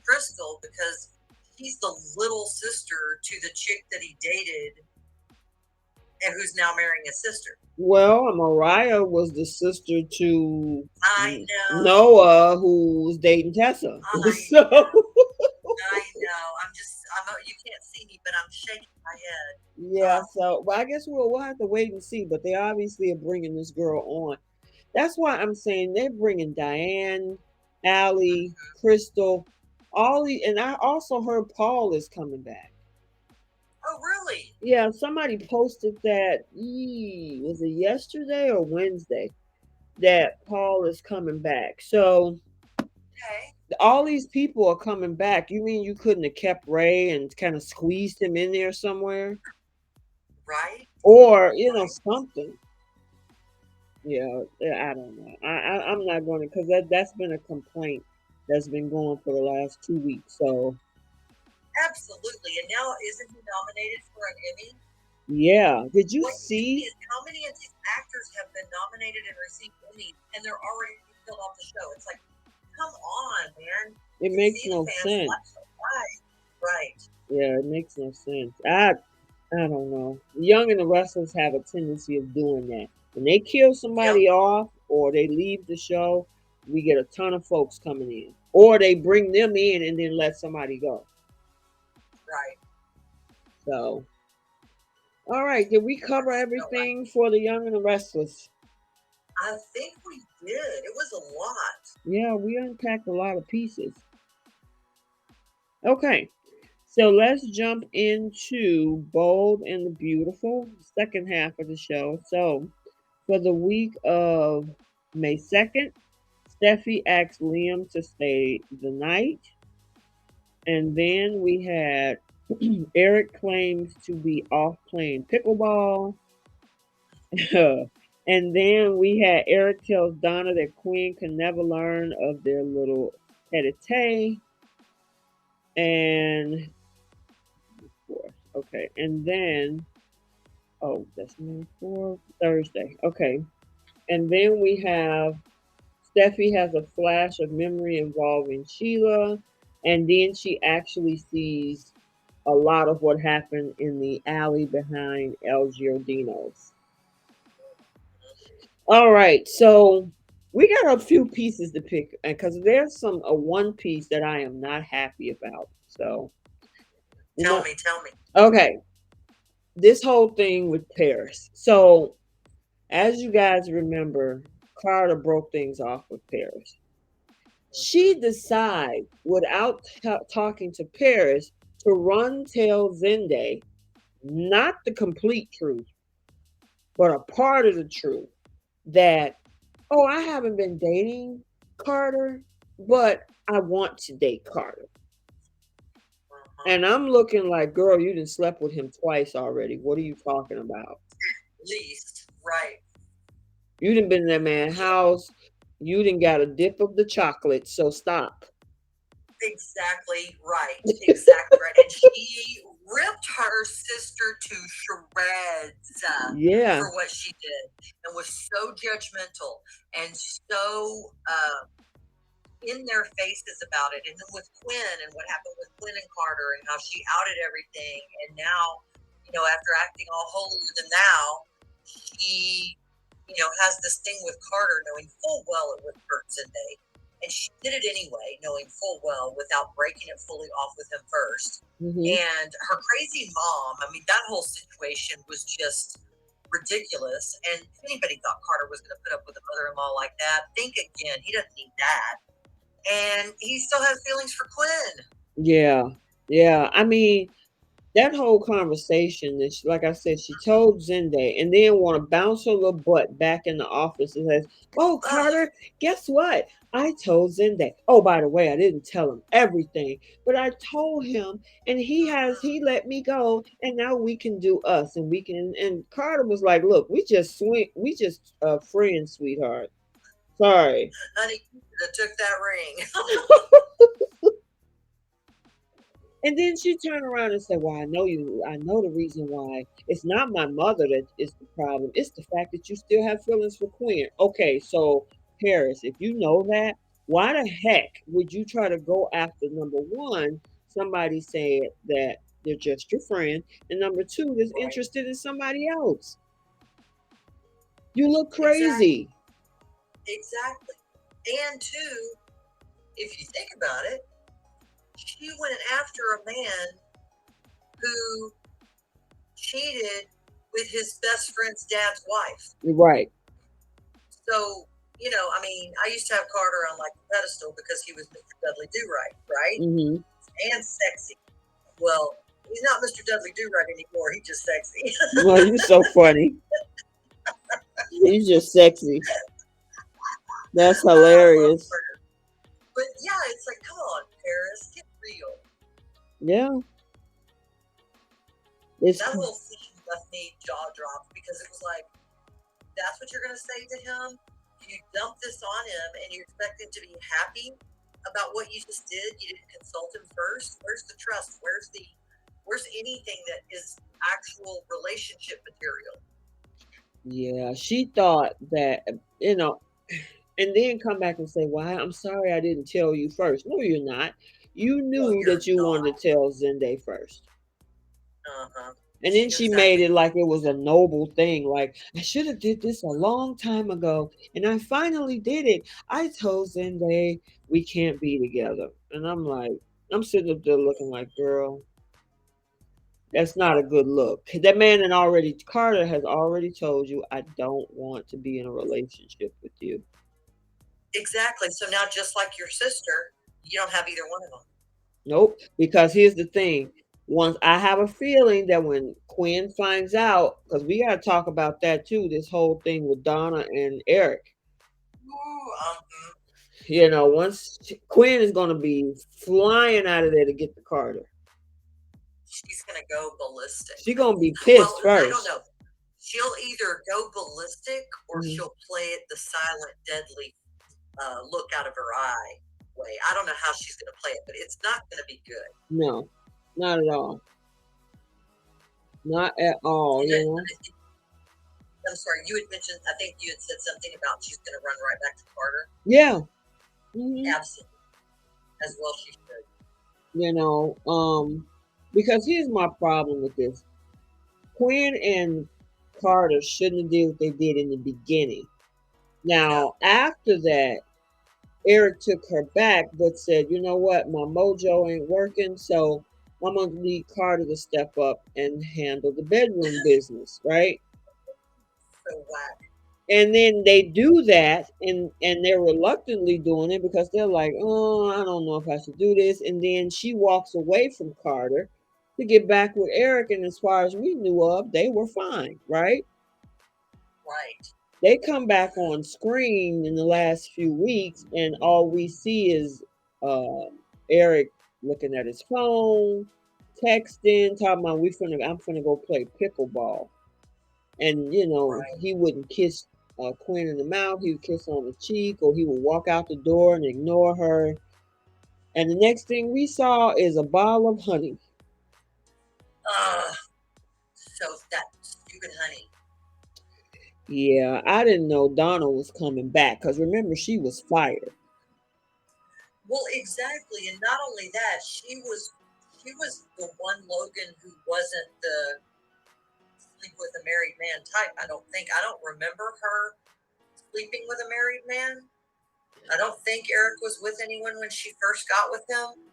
Crystal because she's the little sister to the chick that he dated and who's now marrying his sister. Mariah was the sister to I know. Noah, who was dating Tessa. I So know. I know. You can't see me, but I'm shaking my head. yeah, so well, I guess we'll have to wait and see. But they obviously are bringing this girl on. That's why I'm saying they're bringing Diane, Allie, Crystal, all the, and I also heard Paul is coming back. Oh, really? Yeah, somebody posted that. Was it yesterday or Wednesday that Paul is coming back? So Okay. all these people are coming back. You mean you couldn't have kept Ray and kind of squeezed him in there somewhere, Right? or Right? something? I don't know. I'm not going to because that's been a complaint that's been going for the last 2 weeks. So Absolutely. And now, isn't he nominated for an Emmy? yeah, did you What gets me see? is how many of these actors have been nominated and received Emmys, and they're already filled off the show. It's like, come on, man. It You can makes see the no fans sense. watch them. Right. Right. Yeah, it makes no sense. I don't know. The Young and the Restless have a tendency of doing that. When they kill Yep. somebody off or they leave the show, we get a ton of folks coming in. Or they bring them in and then let somebody go. Right. So, all right, did we cover That's so right. everything for the Young and the Restless? I think we did. It was a lot. Yeah, we unpacked a lot of pieces. Okay, so let's jump into Bold and the Beautiful, second half of the show. So, for the week of May 2nd, Steffi asked Liam to stay the night. And then we had Eric claims to be off playing pickleball. And then we had Eric tells Donna that Quinn can never learn of their little tete a tete. And, of course, okay. And then, Oh, that's me for Thursday. Okay. And then we have Steffi has a flash of memory involving Sheila, and then she actually sees a lot of what happened in the alley behind El Giardino's. All right, so we got a few pieces to pick because there's some a one piece that I am not happy about. So you Tell know, me, tell me. okay, this whole thing with Paris. So as you guys remember, Carter broke things off with Paris. She Mm-hmm. decides, without talking to Paris, to run tell Zende not the complete truth, but a part of the truth that, oh, I haven't been dating Carter, but I want to date Carter. Uh-huh. And I'm looking like, girl, you done slept with him twice already. What are you talking about? Least, right. You done been in that man's Yeah, house. You done got a dip of the chocolate. So stop. exactly right. Exactly right. And she ripped her sister to shreds Yeah. for what she did and was so judgmental and so in their faces about it. And then with Quinn and what happened with Quinn and Carter and how she outed everything. And now, after acting all holier than thou, she, has this thing with Carter knowing full well it would hurt Zende. And she did it anyway, knowing full well without breaking it fully off with him first. Hmm. And her crazy mom, I mean, that whole situation was just ridiculous. And if anybody thought Carter was going to put up with a mother in law like that, think again. He doesn't need that. And he still has feelings for Quinn. Yeah. Yeah. I mean, that whole conversation, and she, like I said, she told Zende and then want to bounce her little butt back in the office and says, oh, Ugh. Carter, guess what? I told Zende. Oh, by the way, I didn't tell him everything, but I told him and he Mm-hmm. let me go and now we can do us and we can, and Carter was like, look, we just friends, sweetheart. Sorry. Honey, you should have took that ring. And then she turned around and said, well, I know you. I know the reason why. It's not my mother that is the problem. It's the fact that you still have feelings for Quinn. Okay, so Paris, if you know that, why the heck would you try to go after number one, somebody said that they're just your friend, and number two, that's Right. interested in somebody else? You look Exactly. crazy. Exactly. And two, if you think about it, she went after a man who cheated with his best friend's dad's wife. You're right. So, I mean, I used to have Carter on like a pedestal because he was Mr. Dudley Do Right, right? Hmm. And sexy. Well, he's not Mr. Dudley Do Right anymore. He's just sexy. Well, you're so funny. He's just sexy. That's I love hilarious. Carter. But yeah, it's like, come on, Paris, get real. Yeah, it's That whole scene left me jaw dropped because it was like, that's what you're going to say to him? You dump this on him and you expect him to be happy about what you just did? You didn't consult him first? Where's the trust? Where's anything that is actual relationship material? yeah, she thought that, you know, and then come back and say, "Well, I'm sorry I didn't tell you first." No, you're not. You No, knew you're that you wanted not. to tell Zende first. Uh-huh. And She then knew she made exactly it what like she it was was a doing. noble thing. Like, I should have did this a long time ago. And I finally did it. I told Zende we can't be together. And I'm like, I'm sitting up there looking like, girl, that's not a good look. That man and already Carter has already told you I don't want to be in a relationship with you. Exactly. So now, just like your sister, you don't have either one of them. Nope. Because here's the thing. Once I have a feeling that when Quinn finds out, because we got to talk about that too, this whole thing with Donna and Eric. Ooh, Once Quinn is going to be flying out of there to get the Carter. she's going to go ballistic. She's going to be Well, pissed I don't first. know. She'll either go ballistic or Mhm. she'll play it the silent, deadly look out of her eye way. I don't know how she's going to play it, but it's not going to be good. No, not at all. Not at all, And you know. I'm sorry, you had mentioned, I think you had said something about she's going to run right back to Carter. Yeah. Hmm. Absolutely. As well she should. You know, because here's my problem with this. Quinn and Carter shouldn't have did what they did in the beginning. No. Now, after that, Eric took her back, but said, you know what, my mojo ain't working, so I'm gonna need Carter to step up and handle the bedroom business, right? So whack. And then they do that, and they're reluctantly doing it because they're like, oh, I don't know if I should do this. And then she walks away from Carter to get back with Eric, and as far as we knew of, they were fine, right? Right. They come back on screen in the last few weeks, and all we see is uh, Eric looking at his phone, texting, talking about I'm finna go play pickleball. And Right. he wouldn't kiss Quinn in the mouth. He would kiss on the cheek, or he would walk out the door and ignore her. And the next thing we saw is a bottle of honey. Ugh. So that stupid honey. Yeah, I didn't know Donna was coming back because remember she was fired. Well, exactly, and not only that, she was the one Logan who wasn't the sleep with a married man type. I don't think. I don't remember her sleeping with a married man. I don't think Eric was with anyone when she first got with him.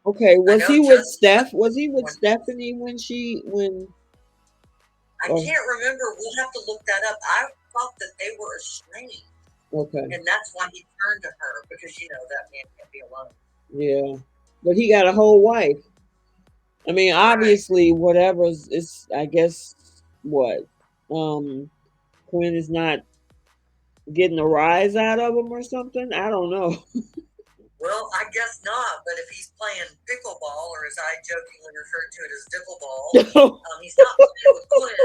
Okay, I was know he with Justin Steph? was Was he with one. Stephanie when she when? I Oh, can't remember. We'll have to look that up. I thought that they were estranged, okay, and that's why he turned to her because that man can't be alone. yeah, but he got a whole wife. I mean, Right. obviously, whatever's is. I guess what Quinn is not getting a rise out of him or something. I don't know. Well, I guess not. But if he's playing pickleball, or as I jokingly referred to it as dickleball, he's not playing with Quinn.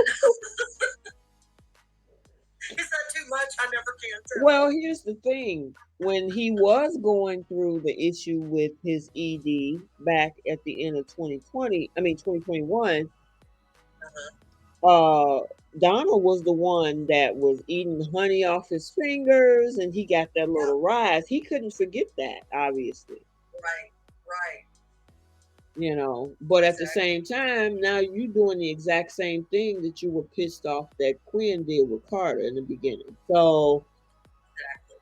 Is that too much? I never can Well, tell. here's the thing. When he was going through the issue with his ED back at the end of 2020, I mean 2021, Uh-huh. uh Donna was the one that was eating honey off his fingers and he got that Yeah. little rise. He couldn't forget that, obviously. Right. Right. But at the Exactly. same time, now you doing the exact same thing that you were pissed off that Quinn did with Carter in the beginning. So Exactly.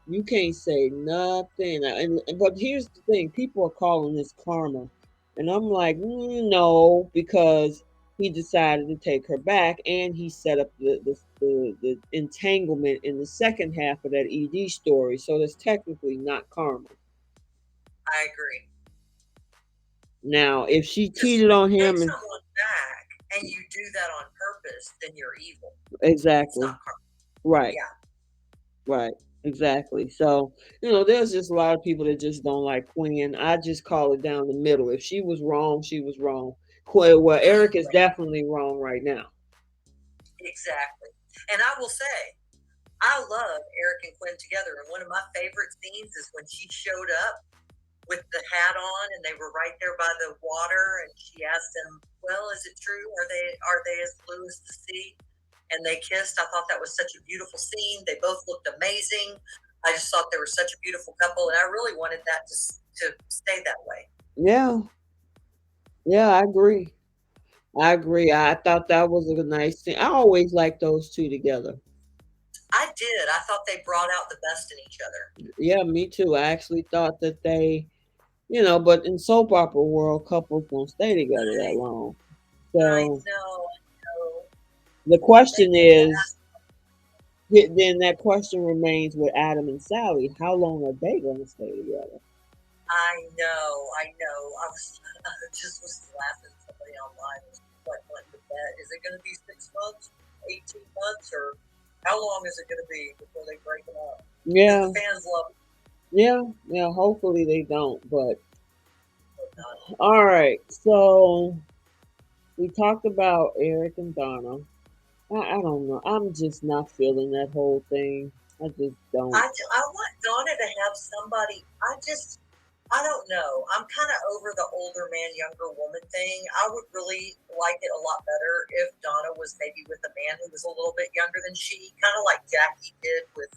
you can't say nothing. But here's the thing: people are calling this karma, and I'm like, no, because he decided to take her back, and he set up the entanglement in the second half of that ED story. So that's technically not karma. I agree. Now, if she Because cheated when on you take him, and someone back and you do that on purpose, then you're evil. It's exactly not karma. right. Yeah. Right. Exactly. So, there's just a lot of people that just don't like Quinn. I just call it down the middle. If she was wrong, she was wrong. Well, Eric is Right. definitely wrong right now. Exactly. And I will say, I love Eric and Quinn together. And one of my favorite scenes is when she showed up with the hat on and they were right there by the water and she asked him, well, is it true? Are they as blue as the sea? And they kissed. I thought that was such a beautiful scene. They both looked amazing. I just thought they were such a beautiful couple, and I really wanted that to stay that way. Yeah. Yeah, I agree. I agree. I thought that was a nice thing. I always like those two together. I did. I thought they brought out the best in each other. Yeah, me too. I actually thought that but in soap opera world, couples don't stay together that long. I So know, I know. the They question did is, last. then that question remains with Adam and Sally. How long are they going to stay together? I know. I just was laughing. Somebody online was like wanting to bet. Is it going to be 6 months, 18 months, or how long is it going to be before they break them up? Because Yeah, the fans love yeah, yeah. Hopefully they don't. But it. all right. So we talked about Eric and Donna. I don't know. I'm just not feeling that whole thing. I just don't. I want Donna to have somebody. I just I don't know. I'm kind of over the older man, younger woman thing. I would really like it a lot better if Donna was maybe with a man who was a little bit younger than she, kind of like Jackie did with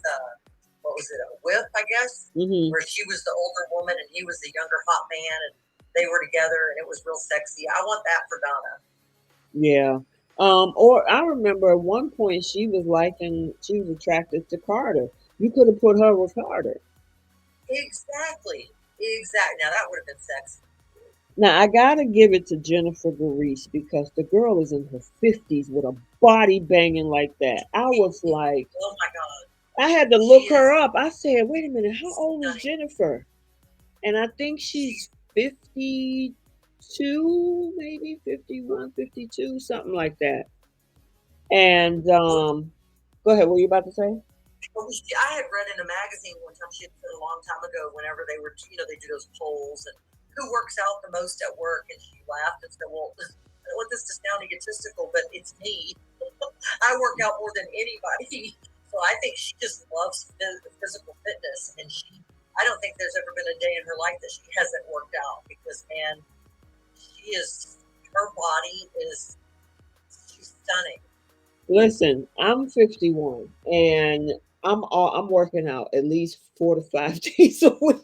what was it, a whip, I guess, Mm-hmm. where she was the older woman and he was the younger hot man, and they were together and it was real sexy. I want that for Donna. Yeah. Or I remember at one point she was attracted to Carter. You could have put her with Carter. Exactly. Exactly. Now that would have been sexy. Now I gotta give it to Jennifer Garice because the girl is in her 50s with a body banging like that. I was like, Oh my God. I had to She look her is up. I said, wait a minute, how old is stunning. Jennifer? And I think She's she's 52, maybe 51, 52, something like that. And go ahead, what were you about to say? I had read in a magazine one time, she had said a long time ago, whenever they were, they do those polls and who works out the most at work, and she laughed and said, "Well, I don't want this to sound egotistical, but it's me. I work out more than anybody." So I think she just loves physical fitness, and I don't think there's ever been a day in her life that she hasn't worked out because, man, her body is, she's stunning. Listen, I'm 51 and I'm working out at least 4 to 5 days a week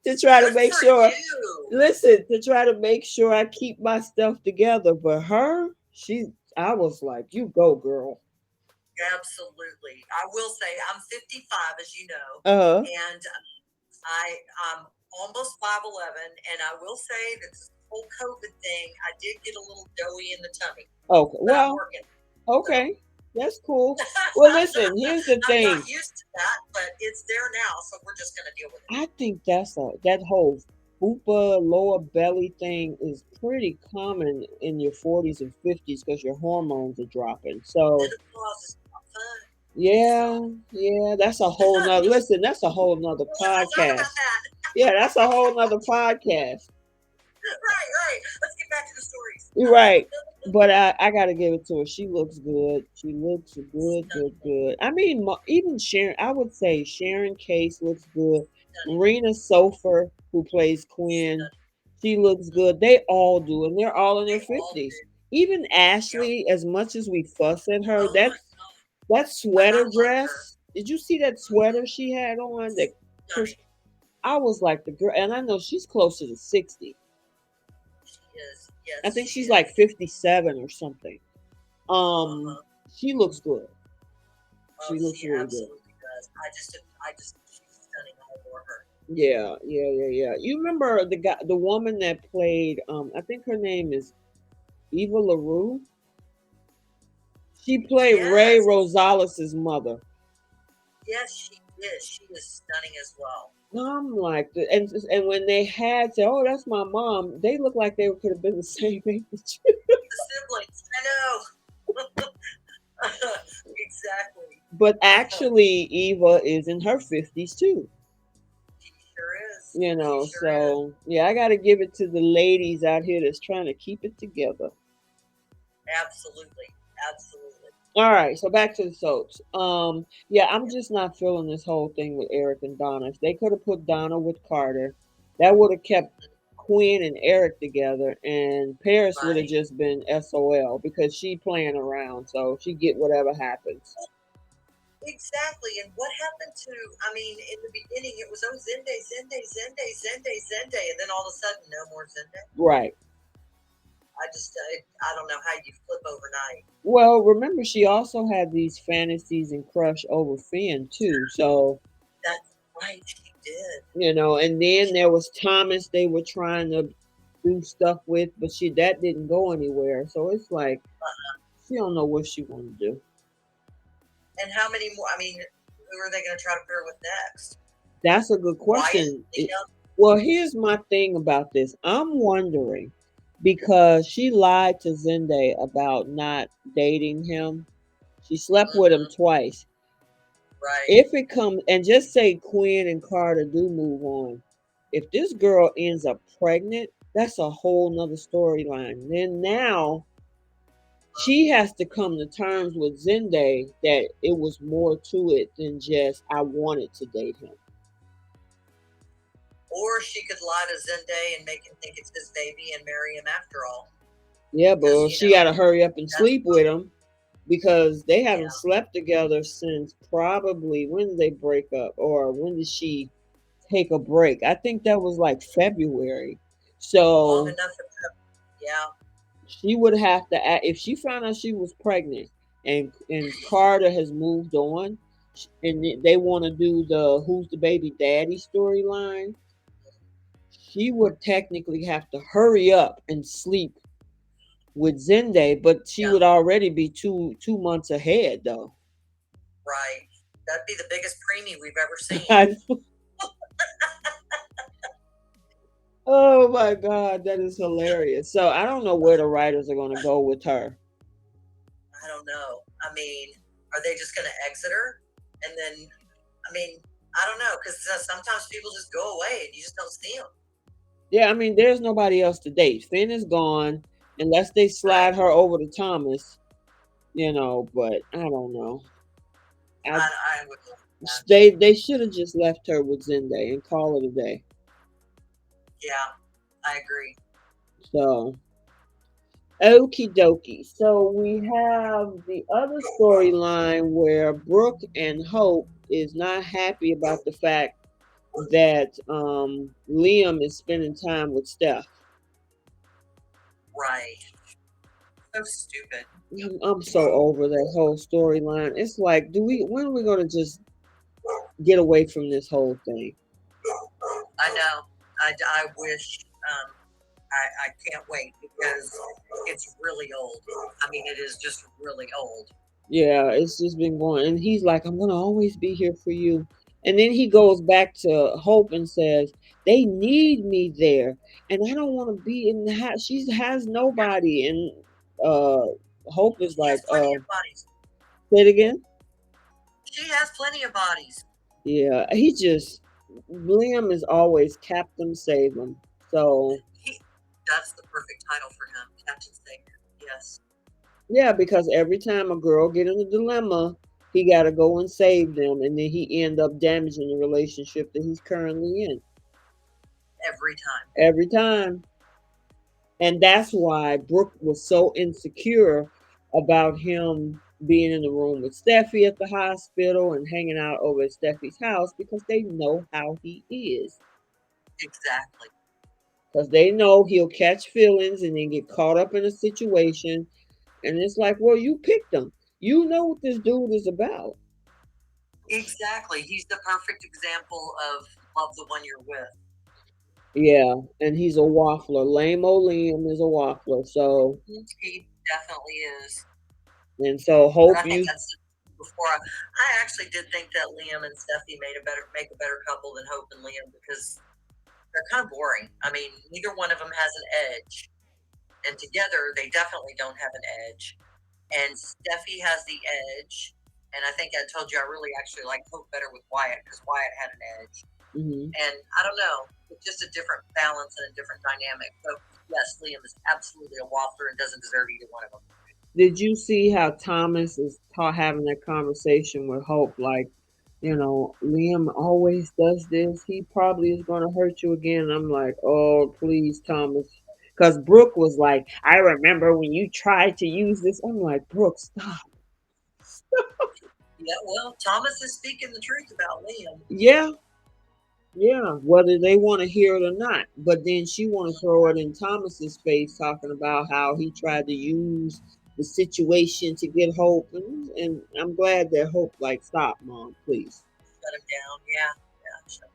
to try to Good make for sure. you. Listen, to try to make sure I keep my stuff together. But I was like, you go, girl. Absolutely. I will say I'm 55, as you know, Uh huh. and I'm almost 5'11", and I will say that this whole COVID thing, I did get a little doughy in the tummy, Okay. but I'm Well, working. So okay. That's cool. Well, listen, here's the I'm thing. not used to that, but it's there now, so we're just going to deal with it. I think that whole fupa lower belly thing is pretty common in your 40s and 50s because your hormones are dropping. So Menopause is not fun. yeah, yeah, that's a whole nother listen, that's a whole nother Let's talk about podcast. that. Yeah, that's a whole nother podcast. Right, right. Let's get back to the stories. You're right. But I gotta give it to her. She looks good. She looks good, good, Stunning, good. I mean, even Sharon, I would say Sharon Case looks good. stunning, Marina Sofer, who plays Quinn, stunning. she looks good. They all do, and they're all in their They all 50s. do. Even Yep. Ashley, as much as we fuss at her, Oh my God. that And I sweater love her. dress. Did you see that sweater she had on? That Stunning. I was like the girl, and I know she's closer to 60. She is. I Yes, think she she's like is. 57 or something. Uh Um, huh. she looks good. Oh, She looks she really good. absolutely does. She's stunning. I adore her. Yeah, yeah, yeah, yeah. You remember the woman that played? I think her name is Eva LaRue. She played Ray Yes, Rosales' mother. yes, she is. She is stunning as well. I'm like, and when they had said, "Oh, that's my mom," they look like they could have been the same age. The siblings. I know. Exactly. But actually, Eva is in her 50s too. She sure is. You She know, sure is. so yeah, I got to give it to the ladies out here that's trying to keep it together. Absolutely. Absolutely. All right, so back to the soaps. Yeah, I'm just not feeling this whole thing with Eric and Donna. If they could have put Donna with Carter, that would have kept Quinn and Eric together, and Paris would have Right. just been SOL because she playing around, so she get whatever happens. Exactly. And what happened to, I mean, in the beginning, it was, oh, Zende, Zende, Zende, Zende, Zende. And then all of a sudden, no more Zende. Right. I don't know how you flip overnight. Well, remember she also had these fantasies and crush over Finn too, so That's right. She did. and then there was Thomas they were trying to do stuff with, but that didn't go anywhere. So it's like she don't know what she want to do. And how many more? I mean, who are they going to try to pair with next? That's a good Wyatt, question. Liam? Well, here's my thing about this. I'm wondering because she lied to Zende about not dating him. She slept with him Mm-hmm. twice. Right. If it comes and just say Quinn and Carter do move on, if this girl ends up pregnant, that's a whole nother storyline. Then now she has to come to terms with Zende that it was more to it than just I wanted to date him. Or she could lie to Zende and make him think it's his baby and marry him after all. Yeah, Because, but she got to hurry up and that's, sleep with him because they haven't yeah, slept together since probably when did they break up or when did she take a break? I think that was like February. long So enough. Yeah, she would have to if she found out she was pregnant and Carter has moved on and they want to do the who's the baby daddy storyline, she would technically have to hurry up and sleep with Zende, but she yeah, would already be 2 months ahead though. right. That'd be the biggest preemie we've ever seen. I Oh my God, that is hilarious. So I don't know where the writers are going to go with her. I don't know. I mean, are they just going to exit her? And then, I mean, I don't know, because sometimes people just go away and you just don't see them. Yeah, I mean, there's nobody else to date. Finn is gone, unless they slide Right. her over to Thomas, But I don't know. I I would love that. they should have just left her with Zende and call it a day. Yeah, I agree. So okie dokie. So we have the other storyline where Brooke and Hope is not happy about the fact that Liam is spending time with Steph. Right. So stupid. I'm so over that whole storyline. It's like, when are we gonna just get away from this whole thing? I know. I wish. I can't wait because it's really old. I mean, it is just really old. Yeah, it's just been going, and he's like, "I'm gonna always be here for you." And then he goes back to Hope and says, "They need me there, and I don't want to be in the house. She has nobody." And uh, Hope is She like, has plenty of bodies. "Say it again." She has plenty of bodies. Yeah, Liam is always Captain Save 'em. So He, that's the perfect title for him, Captain Savior. Yes, yeah, because every time a girl get in a dilemma, he got to go and save them, and then he end up damaging the relationship that he's currently in every time. every time. And that's why Brooke was so insecure about him being in the room with Steffi at the hospital and hanging out over at Steffi's house because they know how he is. Exactly. Because they know he'll catch feelings and then get caught up in a situation. And it's like, well, you picked him. You know what this dude is about. Exactly. He's the perfect example of love the one you're with. Yeah, and he's a waffler. Lame old Liam is a waffler. So, He definitely is. and so And hope I think you, that's before I actually did think that Liam and Steffi make a better couple than Hope and Liam because they're kind of boring. I mean, neither one of them has an edge, and together they definitely don't have an edge. And Steffi has the edge, and I think I told you I really actually like Hope better with Wyatt because Wyatt had an edge. mm-hmm. And I don't know, it's just a different balance and a different dynamic. So yes, Liam is absolutely a waffler and doesn't deserve either one of them. Did you see how Thomas is having that conversation with Hope? Like, Liam always does this. He probably is going to hurt you again. I'm like, oh, please, Thomas. Because Brooke was like, I remember when you tried to use this. I'm like, Brooke, stop. Yeah, well, Thomas is speaking the truth about Liam. Yeah, yeah, whether they want to hear it or not. But then she want to throw it in Thomas's face, talking about how he tried to use the situation to get Hope, and I'm glad that Hope like, stop, mom, please. Shut him down. Yeah, yeah, shut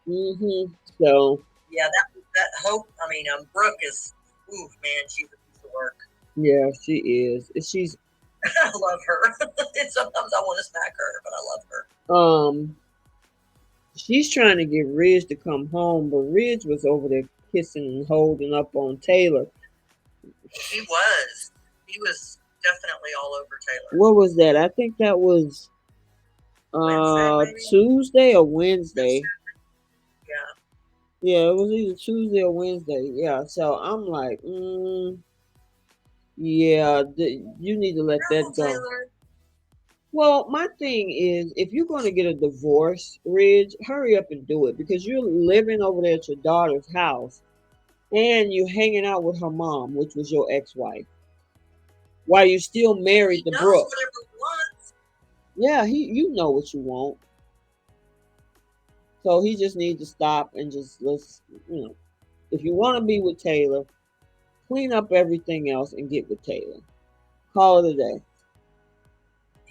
him down. So Yeah, that Hope. I mean, Brooke is. Ooh, man, she's a piece of work. yeah, she is. She's I love her. And sometimes I want to smack her, but I love her. she's trying to get Ridge to come home, but Ridge was over there kissing and holding up on Taylor. He was. He was definitely all over Taylor. What was that? I think that was Wednesday, maybe. Tuesday or Wednesday. Yeah. Yeah, it was either Tuesday or Wednesday. Yeah, so I'm like, yeah, you need to let that Careful, go. Taylor. Well, my thing is, if you're going to get a divorce, Ridge, hurry up and do it because you're living over there at your daughter's house and you're hanging out with her mom, which was your ex-wife, while you still And married he to knows Brooke. whatever he wants. Yeah, you know what you want. So he just needs to stop and just let's, you know, if you want to be with Taylor, clean up everything else and get with Taylor. Call it a day.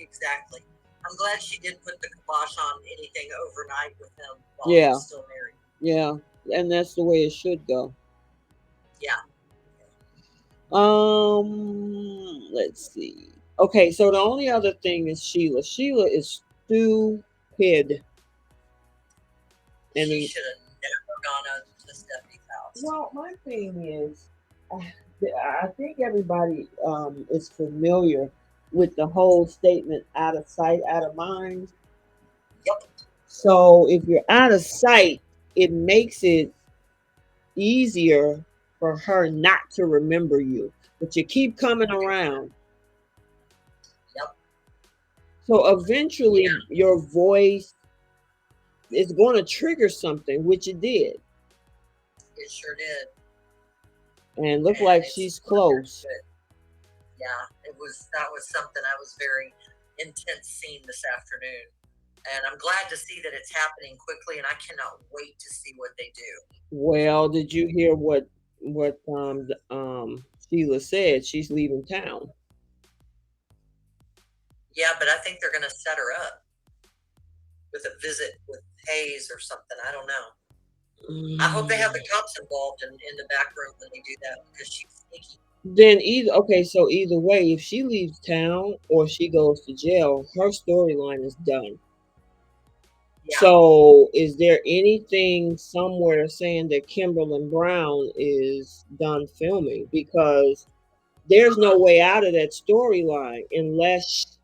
Exactly. I'm glad she did put the kibosh on anything overnight with him while he Yeah, was still married. yeah, and that's the way it should go. Yeah. Let's see. Okay, so the only other thing is Sheila. Sheila is stupid. And She then, should have never gone up to Stephanie's house. well, my thing is, I think everybody is familiar with the whole statement "out of sight, out of mind." Yep. So if you're out of sight, it makes it easier for her not to remember you. But you keep coming around. Yep. So eventually Yeah, your voice is going to trigger something, which it did. it sure did. And look And like it's she's not very close. good. Yeah, that was something I was very intense seeing this afternoon. And I'm glad to see that it's happening quickly and I cannot wait to see what they do. Well, did you hear what Sheila said? She's leaving town. Yeah, but I think they're gonna set her up with a visit with Hayes or something. I don't know. I hope they have the cops involved in the back room when they do that because she's sneaky. Then either okay, so either way, if she leaves town or she goes to jail, her storyline is done. Yeah. So, is there anything somewhere saying that Kimberly Brown is done filming? Because there's no Uh-huh. way out of that storyline unless,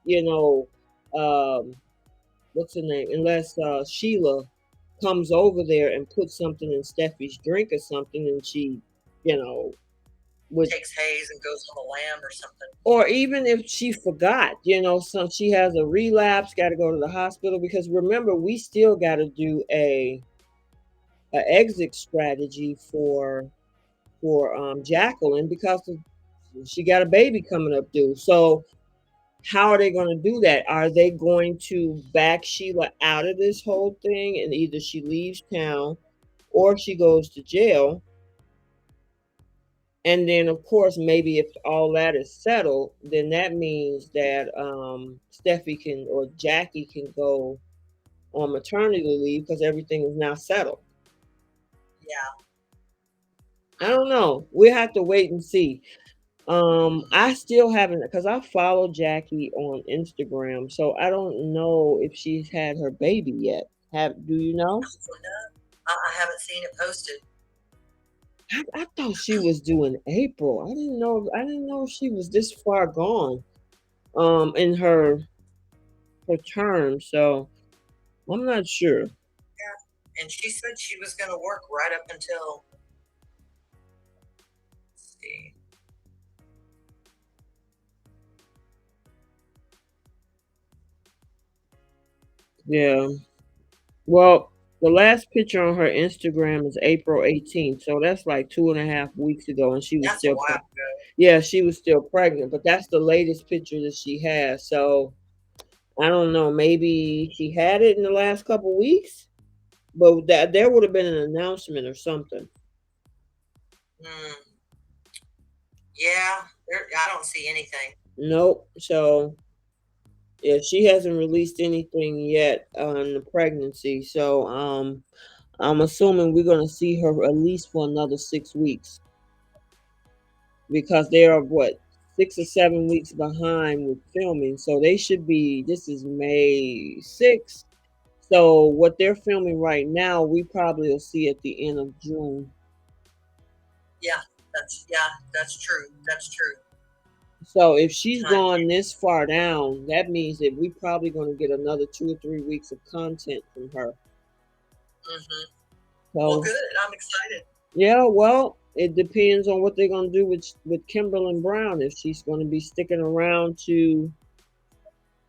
what's her name? Unless Sheila comes over there and puts something in Steffi's drink or something, and she, you know, would, Takes Hayes and goes on the lam or something. or even if she forgot, some she has a relapse, got to go to the hospital because remember we still got to do a exit strategy for Jacqueline because she got a baby coming up due. So how are they going to do that? Are they going to back Sheila out of this whole thing and either she leaves town or she goes to jail? And then, of course, maybe if all that is settled, then that means that Steffi can or Jackie can go on maternity leave because everything is now settled. Yeah. I don't know. We have to wait and see. I still haven't because I follow Jackie on Instagram, so I don't know if she's had her baby yet. Have do you know? I haven't seen it posted. I thought she was due in April. I didn't know she was this far gone. In her term, so I'm not sure. Yeah. And she said she was going to work right up until, let's see, Yeah. Well, the last picture on her Instagram is April 18th, so that's like 2.5 weeks ago, and she was that's a still while ago. yeah, she was still pregnant, but that's the latest picture that she has. So I don't know. Maybe she had it in the last couple weeks, but that there would have been an announcement or something. Mm, yeah, I don't see anything. Nope. So yeah, she hasn't released anything yet on the pregnancy. So I'm assuming we're gonna see her at least for another 6 weeks because they are what 6 or 7 weeks behind with filming. So they should be. This is May 6th. So what they're filming right now, we probably will see at the end of June. Yeah, that's true. That's true. So if she's Time. gone this far down, that means that we probably going to get another 2 or 3 weeks of content from her. Mm-hmm. Well, So good. I'm excited. yeah, well, it depends on what they're going to do with Kimberly Brown. If she's going to be sticking around to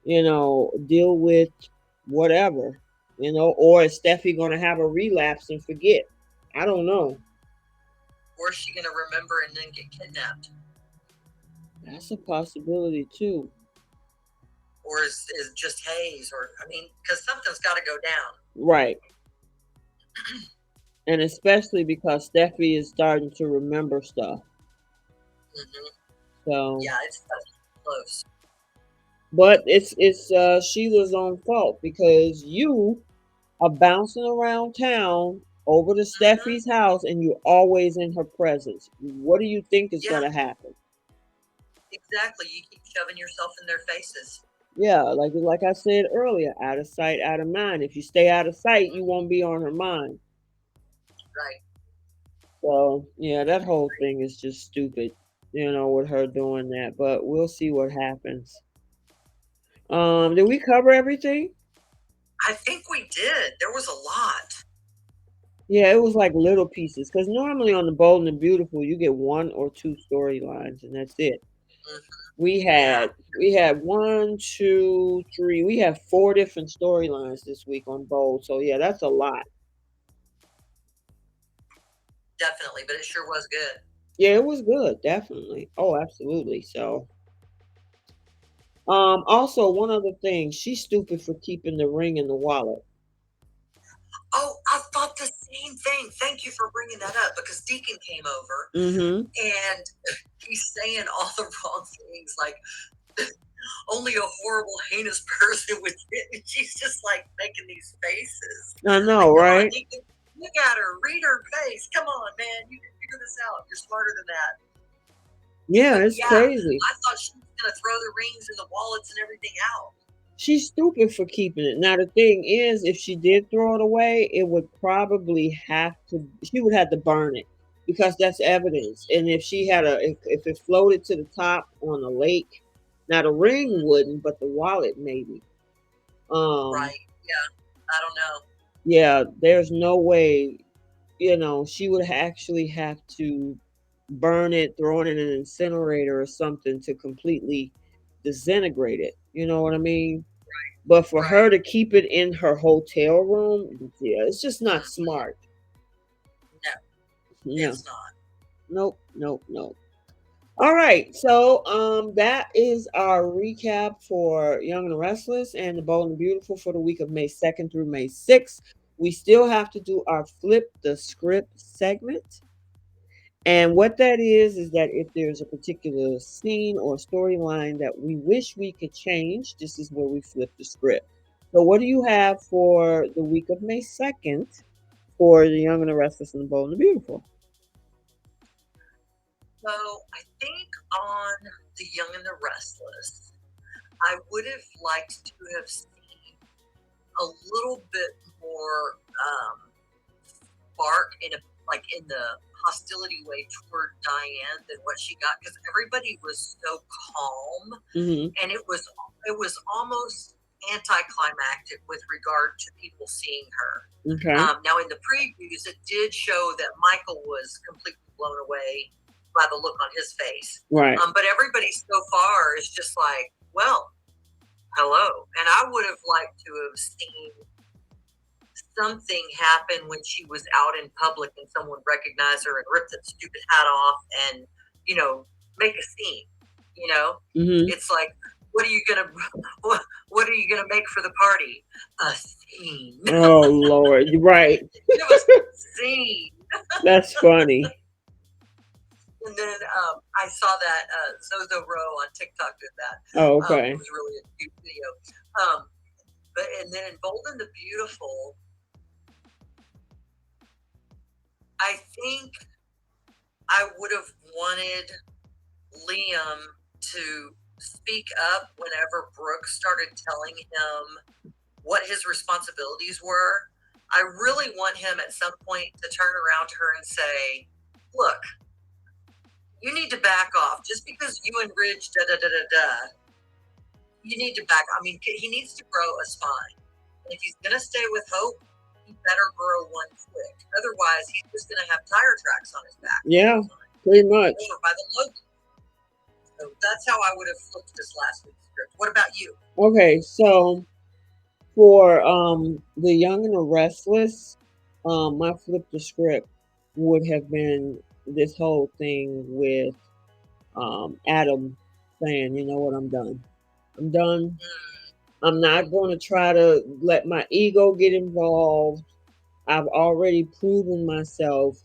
deal with whatever, or is Steffi going to have a relapse and forget? I don't know. Or is she going to remember and then get kidnapped? That's a possibility too. Or is just haze? Or, I mean, because something's got to go down. Right. And especially because Steffi is starting to remember stuff. Mm-hmm. So, Yeah, it's close. but it's Sheila's own fault because you are bouncing around town over to Mm-hmm. Steffi's house and you're always in her presence. What do you think is Yeah, going to happen? exactly. You keep shoving yourself in their faces. Yeah, like I said earlier, out of sight, out of mind. If you stay out of sight, you Mm-hmm. won't be on her mind. Right. So yeah, that whole thing is just stupid, with her doing that. But we'll see what happens. Did we cover everything? I think we did. There was a lot. Yeah, it was like little pieces. Because normally on the Bold and the Beautiful, you get one or two storylines, and that's it. Mm-hmm. We Yeah, had we had one, two, three. We have four different storylines this week on Bold. So yeah, that's a lot. definitely. But it sure was good. Yeah, it was good, definitely. Oh, absolutely. So, also one other thing, she's stupid for keeping the ring in the wallet. Oh, I thought the same thing. Thank you for bringing that up because Deacon came over Mm-hmm. and he's saying all the wrong things, like only a horrible, heinous person would get. And she's just like making these faces. I Like, know, come on, right? Deacon, look at her, read her face. Come on, man, you can figure this out. You're smarter than that. Yeah, But it's yeah, crazy. I thought she was gonna throw the rings and the wallets and everything out. She's stupid for keeping it. Now the thing is, if she did throw it away, it would probably have to. She would have to burn it because that's evidence. And if she had if it floated to the top on a lake, now the ring Mm-hmm. wouldn't, but the wallet maybe. Um, Right? Yeah. I don't know. yeah, there's no way. She would actually have to burn it, throw it in an incinerator or something to completely disintegrate it. You know what I mean? But for her Right. to keep it in her hotel room, yeah, it's just not Mm-hmm. smart. No, No, it's not. nope, nope, nope. All right, so that is our recap for Young and the Restless and the Bold and the Beautiful for the week of May 2nd through May 6th. We still have to do our flip the script segment. And what that is that if there's a particular scene or storyline that we wish we could change, this is where we flip the script. So, what do you have for the week of May 2nd for The Young and the Restless and the Bold and the Beautiful? So I think on The Young and the Restless, I would have liked to have seen a little bit more spark in a like in the hostility way toward Diane than what she got because everybody was so calm Mm-hmm. and it was almost anticlimactic with regard to people seeing her. Okay. Now in the previews, it did show that Michael was completely blown away by the look on his face. Right. But everybody so far is just like, well, hello. And I would have liked to have seen something happen when she was out in public and someone recognized her and ripped that stupid hat off and, make a scene. You know, Mm-hmm. it's like, what are you gonna what are you gonna make for the party? A scene. Oh, Lord. You're right. Give us a scene. That's funny. And then I saw that Zozo Row on TikTok did that. Oh, It okay. was really a cute video. But and then in Bold and the Beautiful, I think I would have wanted Liam to speak up whenever Brooke started telling him what his responsibilities were. I really want him at some point to turn around to her and say, look, you need to back off. Just because you and Ridge, da da da da da, you need to back. I mean, he needs to grow a spine. And if he's going to stay with Hope, he better grow one quick. Otherwise, he's just going to have tire tracks on his back all Yeah, the time. pretty much. Over by the Logan. So that's how I would have flipped this last week's script. What about you? Okay, so for the Young and the Restless, my flip the script would have been this whole thing with Adam saying, you know what, I'm done. I'm done. I'm not going to try to let my ego get involved. I've already proven myself.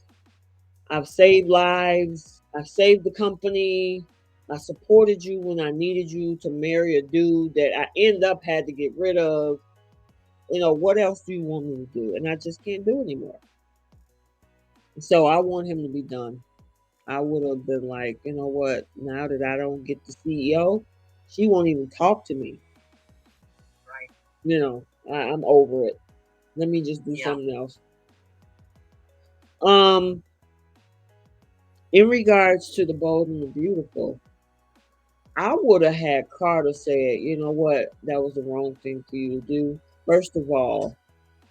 I've saved lives. I've saved the company. I supported you when I needed you to marry a dude that I end up had to get rid of. You know, what else do you want me to do? And I just can't do anymore. So I want him to be done. I would have been like, you know what? Now that I don't get the CEO, she won't even talk to me. Right. You know, I'm over it. Let me just do Yeah. something else. Um, in regards to the bold and the beautiful, I would have had Carter say, you know what, that was the wrong thing for you to do. First of all,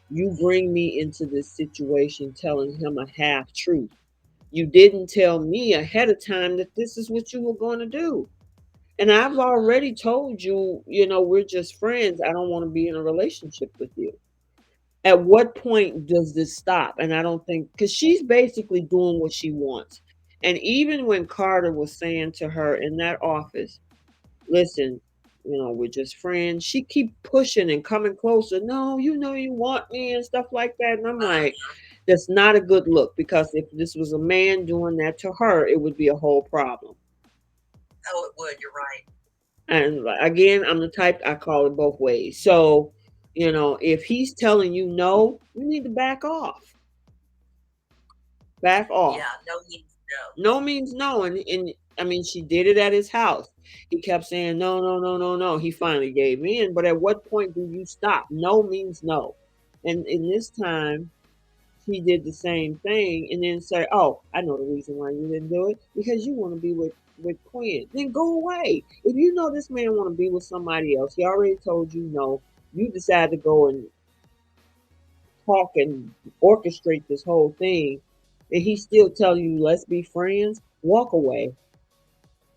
you bring me into this situation telling him a half truth. You didn't tell me ahead of time that this is what you were going to do. And I've already told you, you know, we're just friends. I don't want to be in a relationship with you. At what point does this stop? And I don't think, because she's basically doing what she wants. And even when Carter was saying to her in that office, listen, you know, we're just friends, she keep pushing and coming closer. No, you know you want me and stuff like that. And I'm like, that's not a good look, because if this was a man doing that to her, it would be a whole problem. Oh, it would. You're right. And again, I'm the type, I call it both ways. So, you know, if he's telling you no, you need to back off. Back off. Yeah. No means no. No means no. And I mean, she did it at his house. He kept saying no, no, no, no, no. He finally gave in. But at what point do you stop? No means no. And in this time, she did the same thing and then say, oh, I know the reason why you didn't do it, because you want to be with Quinn. Then go away. If you know this man want to be with somebody else, he already told you no. You decide to go and talk and orchestrate this whole thing, and he's still telling you, let's be friends, walk away.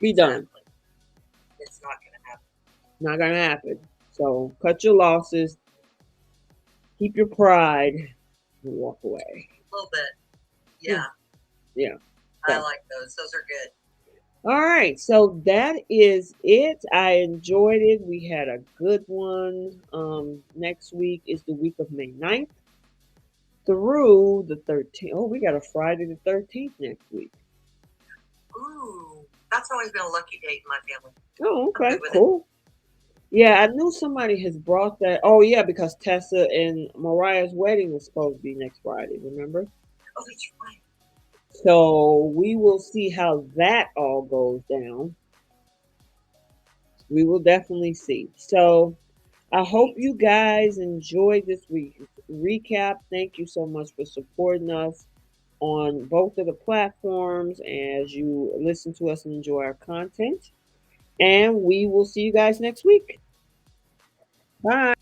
Be done. Exactly. It's not going to happen. Not gonna happen. So cut your losses, keep your pride, and walk away. A little bit. Yeah. Yeah. Yeah. I So like those. Those are good. all right, so that is it. I enjoyed it. We had a good one. Next week is the week of May 9th through the 13th. Oh, we got a Friday the 13th next week. Ooh. That's always been a lucky date in my family. Oh, I'm okay, good with it. cool. Yeah, I knew somebody has brought that. Oh, yeah, because Tessa and Mariah's wedding is supposed to be next Friday, remember? Oh, that's right. So we will see how that all goes down. We will definitely see. So I hope you guys enjoyed this week's recap. Thank you so much for supporting us on both of the platforms as you listen to us and enjoy our content. And we will see you guys next week. Bye.